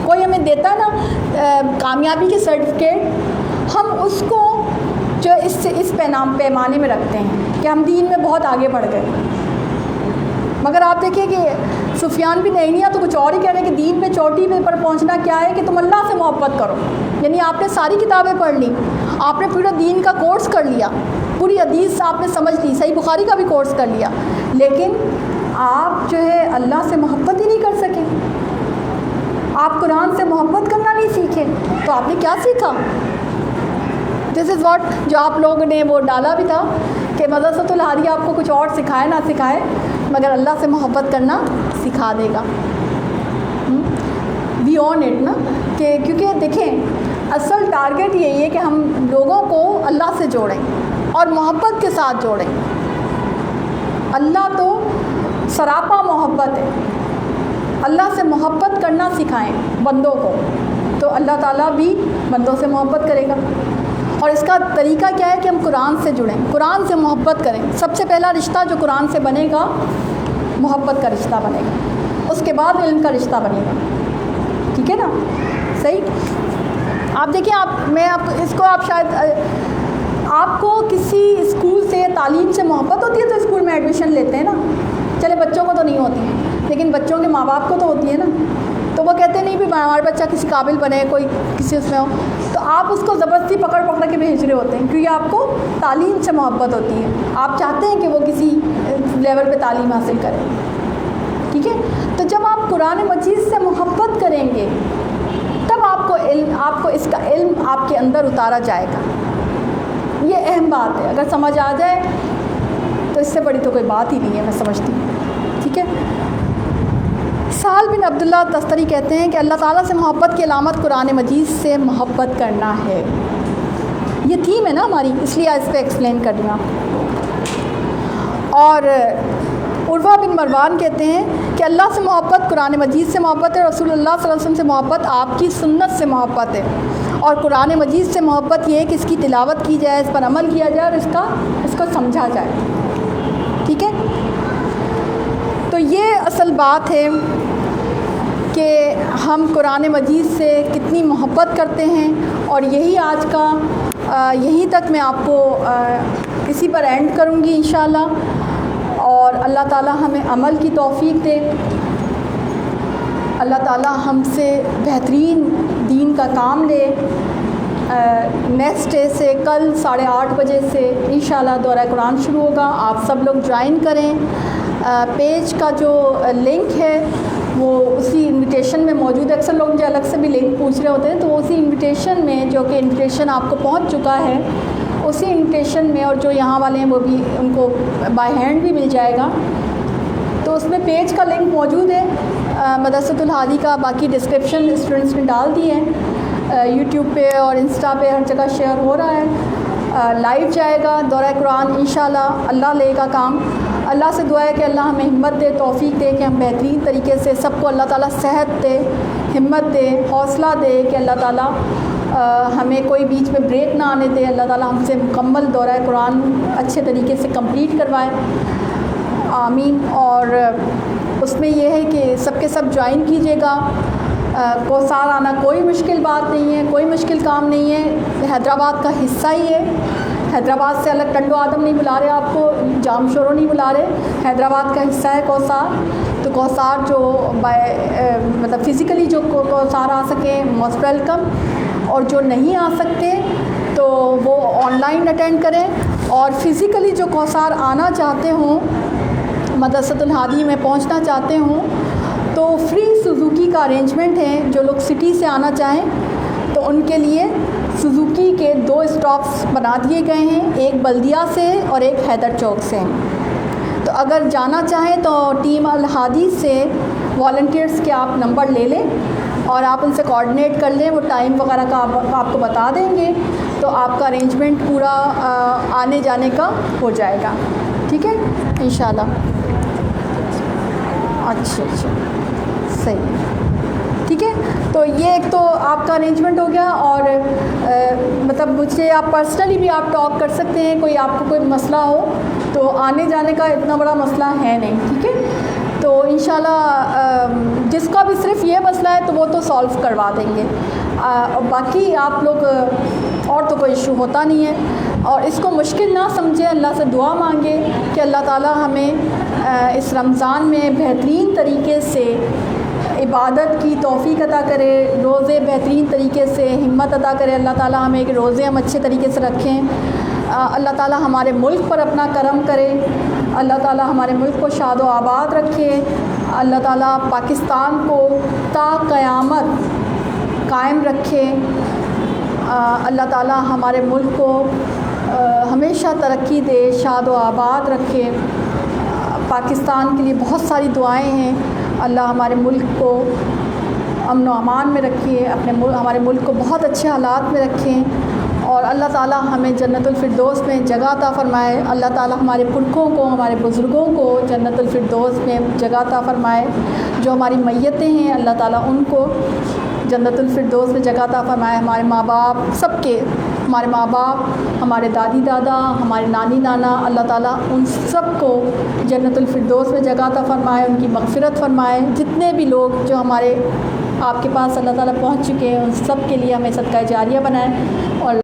کوئی ہمیں دیتا ہے نا کامیابی کے سرٹیفکیٹ، ہم اس کو جو اس پیمانے میں رکھتے ہیں کہ ہم دین میں بہت آگے بڑھ گئے. مگر آپ دیکھیں کہ سفیان بن عیینہ تو کچھ اور ہی کہہ رہے ہیں کہ دین پہ چوٹی پر پہنچنا کیا ہے کہ تم اللہ سے محبت کرو. یعنی آپ نے ساری کتابیں پڑھ لی، آپ نے پورا دین کا کورس کر لیا، پوری حدیث آپ نے سمجھ لی، صحیح بخاری کا بھی کورس کر لیا، لیکن آپ جو ہے اللہ سے محبت ہی نہیں کر سکے، آپ قرآن سے محبت کرنا نہیں سیکھے، تو آپ نے کیا سیکھا؟ دس از واٹ جو آپ لوگوں نے وہ ڈالا بھی تھا کہ مدرسۃ الہادیہ آپ کو کچھ اور سکھائے نہ سکھائے مگر اللہ سے محبت کرنا سکھا دے گا. وی آن اٹ نا، کہ کیونکہ دیکھیں اصل ٹارگیٹ یہی ہے کہ ہم لوگوں کو اللہ سے جوڑیں اور محبت کے ساتھ جوڑیں. اللہ تو سراپا محبت ہے، اللہ سے محبت کرنا سکھائیں بندوں کو، تو اللہ تعالیٰ بھی بندوں سے محبت کرے گا. اور اس کا طریقہ کیا ہے کہ ہم قرآن سے جڑیں، قرآن سے محبت کریں. سب سے پہلا رشتہ جو قرآن سے بنے گا محبت کا رشتہ بنے گا، اس کے بعد علم کا رشتہ بنے گا. ٹھیک ہے نا؟ صحیح. آپ دیکھیں اس کو آپ شاید آپ کو کسی اسکول سے تعلیم سے محبت ہوتی ہے تو اسکول میں ایڈمیشن لیتے ہیں نا. چلے بچوں کو تو نہیں ہوتی لیکن بچوں کے ماں باپ کو تو ہوتی ہے نا. تو وہ کہتے نہیں بھی ہمارا بچہ کسی قابل بنے، کوئی کسی اس میں ہو، تو آپ اس کو زبردستی پکڑ کے بھیج رہے ہوتے ہیں کیونکہ آپ کو تعلیم سے محبت ہوتی ہے، آپ چاہتے ہیں کہ وہ کسی لیول پہ تعلیم حاصل کرے. ٹھیک ہے؟ تو جب آپ قرآن مجید سے محبت کریں گے تب آپ کو اس کا علم آپ کے اندر اتارا جائے گا. یہ اہم بات ہے، اگر سمجھ آ جائے تو اس سے بڑی تو کوئی بات ہی نہیں ہے، میں سمجھتی ہوں. ٹھیک ہے؟ سہل بن عبداللہ تستری کہتے ہیں کہ اللہ تعالیٰ سے محبت کی علامت قرآن مجید سے محبت کرنا ہے. یہ تھیم ہے نا ہماری، اس لیے اس پہ ایکسپلین کر دوں آپ. اور عروہ بن مروان کہتے ہیں کہ اللہ سے محبت قرآن مجید سے محبت ہے، رسول اللہ صلی اللہ علیہ وسلم سے محبت آپ کی سنت سے محبت ہے، اور قرآن مجید سے محبت یہ ہے کہ اس کی تلاوت کی جائے، اس پر عمل کیا جائے اور اس کو سمجھا جائے. ٹھیک ہے؟ تو یہ اصل بات ہے کہ ہم قرآن مجید سے کتنی محبت کرتے ہیں. اور یہی آج کا یہیں تک میں آپ کو اسی پر اینڈ کروں گی انشاءاللہ. اور اللہ تعالیٰ ہمیں عمل کی توفیق دے، اللہ تعالیٰ ہم سے بہترین دین کا کام لے. نیکسٹ ڈے سے کل 8:30 بجے سے انشاءاللہ دورہ قرآن شروع ہوگا. آپ سب لوگ جوائن کریں. پیج کا جو لنک ہے وہ اسی انویٹیشن میں موجود ہے. اکثر لوگ مجھے الگ سے بھی لنک پوچھ رہے ہوتے ہیں، تو اسی انویٹیشن میں، جو کہ انویٹیشن آپ کو پہنچ چکا ہے، اسی انویٹیشن میں، اور جو یہاں والے ہیں وہ بھی ان کو بائی ہینڈ بھی مل جائے گا. تو اس میں پیج کا لنک موجود ہے مدرسۃ الہادی کا. باقی ڈسکرپشن اسٹوڈنٹس نے ڈال دی ہے. یوٹیوب پہ اور انسٹا پہ ہر جگہ شیئر ہو رہا ہے. لائیو جائے گا دورہ قرآن انشاءاللہ. اللہ لے گا کام. اللہ سے دعا ہے کہ اللہ ہمیں ہمت دے، توفیق دے کہ ہم بہترین طریقے سے، سب کو اللہ تعالیٰ صحت دے، ہمت دے، حوصلہ دے کہ اللہ تعالیٰ ہمیں کوئی بیچ میں بریک نہ آنے دے. اللہ تعالیٰ ہم سے مکمل دورہ قرآن اچھے طریقے سے کمپلیٹ کروائے. آمین. اور اس میں یہ ہے کہ سب کے سب جوائن کیجیے گا. کوثار آنا کوئی مشکل بات نہیں ہے، کوئی مشکل کام نہیں ہے. حیدرآباد کا حصہ ہی ہے. حیدرآباد سے الگ ٹنڈو آدم نہیں بلا رہے آپ کو، جام شورو نہیں بلا رہے. حیدرآباد کا حصہ ہے کوثار. تو کوثار جو مطلب فزیکلی جو کوثار آ سکے موسٹ ویلکم، اور جو نہیں آ سکتے تو وہ آن لائن اٹینڈ کریں. اور فزیکلی جو کوثار آنا چاہتے ہوں، مدرسۃ الہادی میں پہنچنا چاہتے ہوں، تو فری سوزوکی کا ارینجمنٹ ہے. جو لوگ سٹی سے آنا چاہیں تو ان کے لیے سوزوکی کے 2 اسٹاپس بنا دیے گئے ہیں، ایک بلدیہ سے اور ایک حیدر چوک سے. تو اگر جانا چاہیں تو ٹیم الہادی سے والنٹیئرس کے آپ نمبر لے لیں اور آپ ان سے کوآرڈینیٹ کر لیں. وہ ٹائم وغیرہ کا آپ کو بتا دیں گے، تو آپ کا ارینجمنٹ پورا آنے جانے کا ہو جائے گا. ٹھیک ہے انشاءاللہ. اچھا صحیح. ٹھیک ہے. تو یہ ایک تو آپ کا ارینجمنٹ ہو گیا. اور مطلب مجھ سے آپ پرسنلی بھی آپ ٹاک کر سکتے ہیں. کوئی آپ کو کوئی مسئلہ ہو تو آنے جانے کا اتنا بڑا مسئلہ ہے نہیں. ٹھیک ہے. تو انشاءاللہ جس کا بھی صرف یہ مسئلہ ہے تو وہ تو سالو کروا دیں گے. باقی آپ لوگ اور تو کوئی ایشو ہوتا نہیں ہے. اور اس کو مشکل نہ سمجھیں, اللہ سے دعا مانگے کہ اللہ تعالیٰ ہمیں اس رمضان میں بہترین طریقے سے عبادت کی توفیق عطا کرے, روزے بہترین طریقے سے ہمت عطا کرے. اللہ تعالیٰ ہمیں ایک روزے ہم اچھے طریقے سے رکھیں. اللہ تعالیٰ ہمارے ملک پر اپنا کرم کرے. اللہ تعالیٰ ہمارے ملک کو شاد و آباد رکھے. اللہ تعالیٰ پاکستان کو تا قیامت قائم رکھے. اللہ تعالیٰ ہمارے ملک کو ہمیشہ ترقی دے, شاد و آباد رکھے. پاکستان کے لیے بہت ساری دعائیں ہیں. اللہ ہمارے ملک کو امن و امان میں رکھے, ہمارے ملک کو بہت اچھے حالات میں رکھیں. اور اللہ تعالیٰ ہمیں جنت الفردوس میں جگہ عطا فرمائے. اللہ تعالیٰ ہمارے پرکھوں کو, ہمارے بزرگوں کو جنت الفردوس میں جگہ عطا فرمائے. جو ہماری میتیں ہیں اللہ تعالیٰ ان کو جنت الفردوس میں جگہ عطا فرمائے. ہمارے ماں باپ سب کے, ہمارے ماں باپ, ہمارے دادی دادا, ہمارے نانی نانا, اللہ تعالیٰ ان سب کو جنت الفردوس میں جگہ عطا فرمائے, ان کی مغفرت فرمائے. جتنے بھی لوگ جو ہمارے آپ کے پاس اللہ تعالیٰ پہنچ چکے ہیں ان سب کے لیے ہمیں صدقہ جاریہ بنائے. اور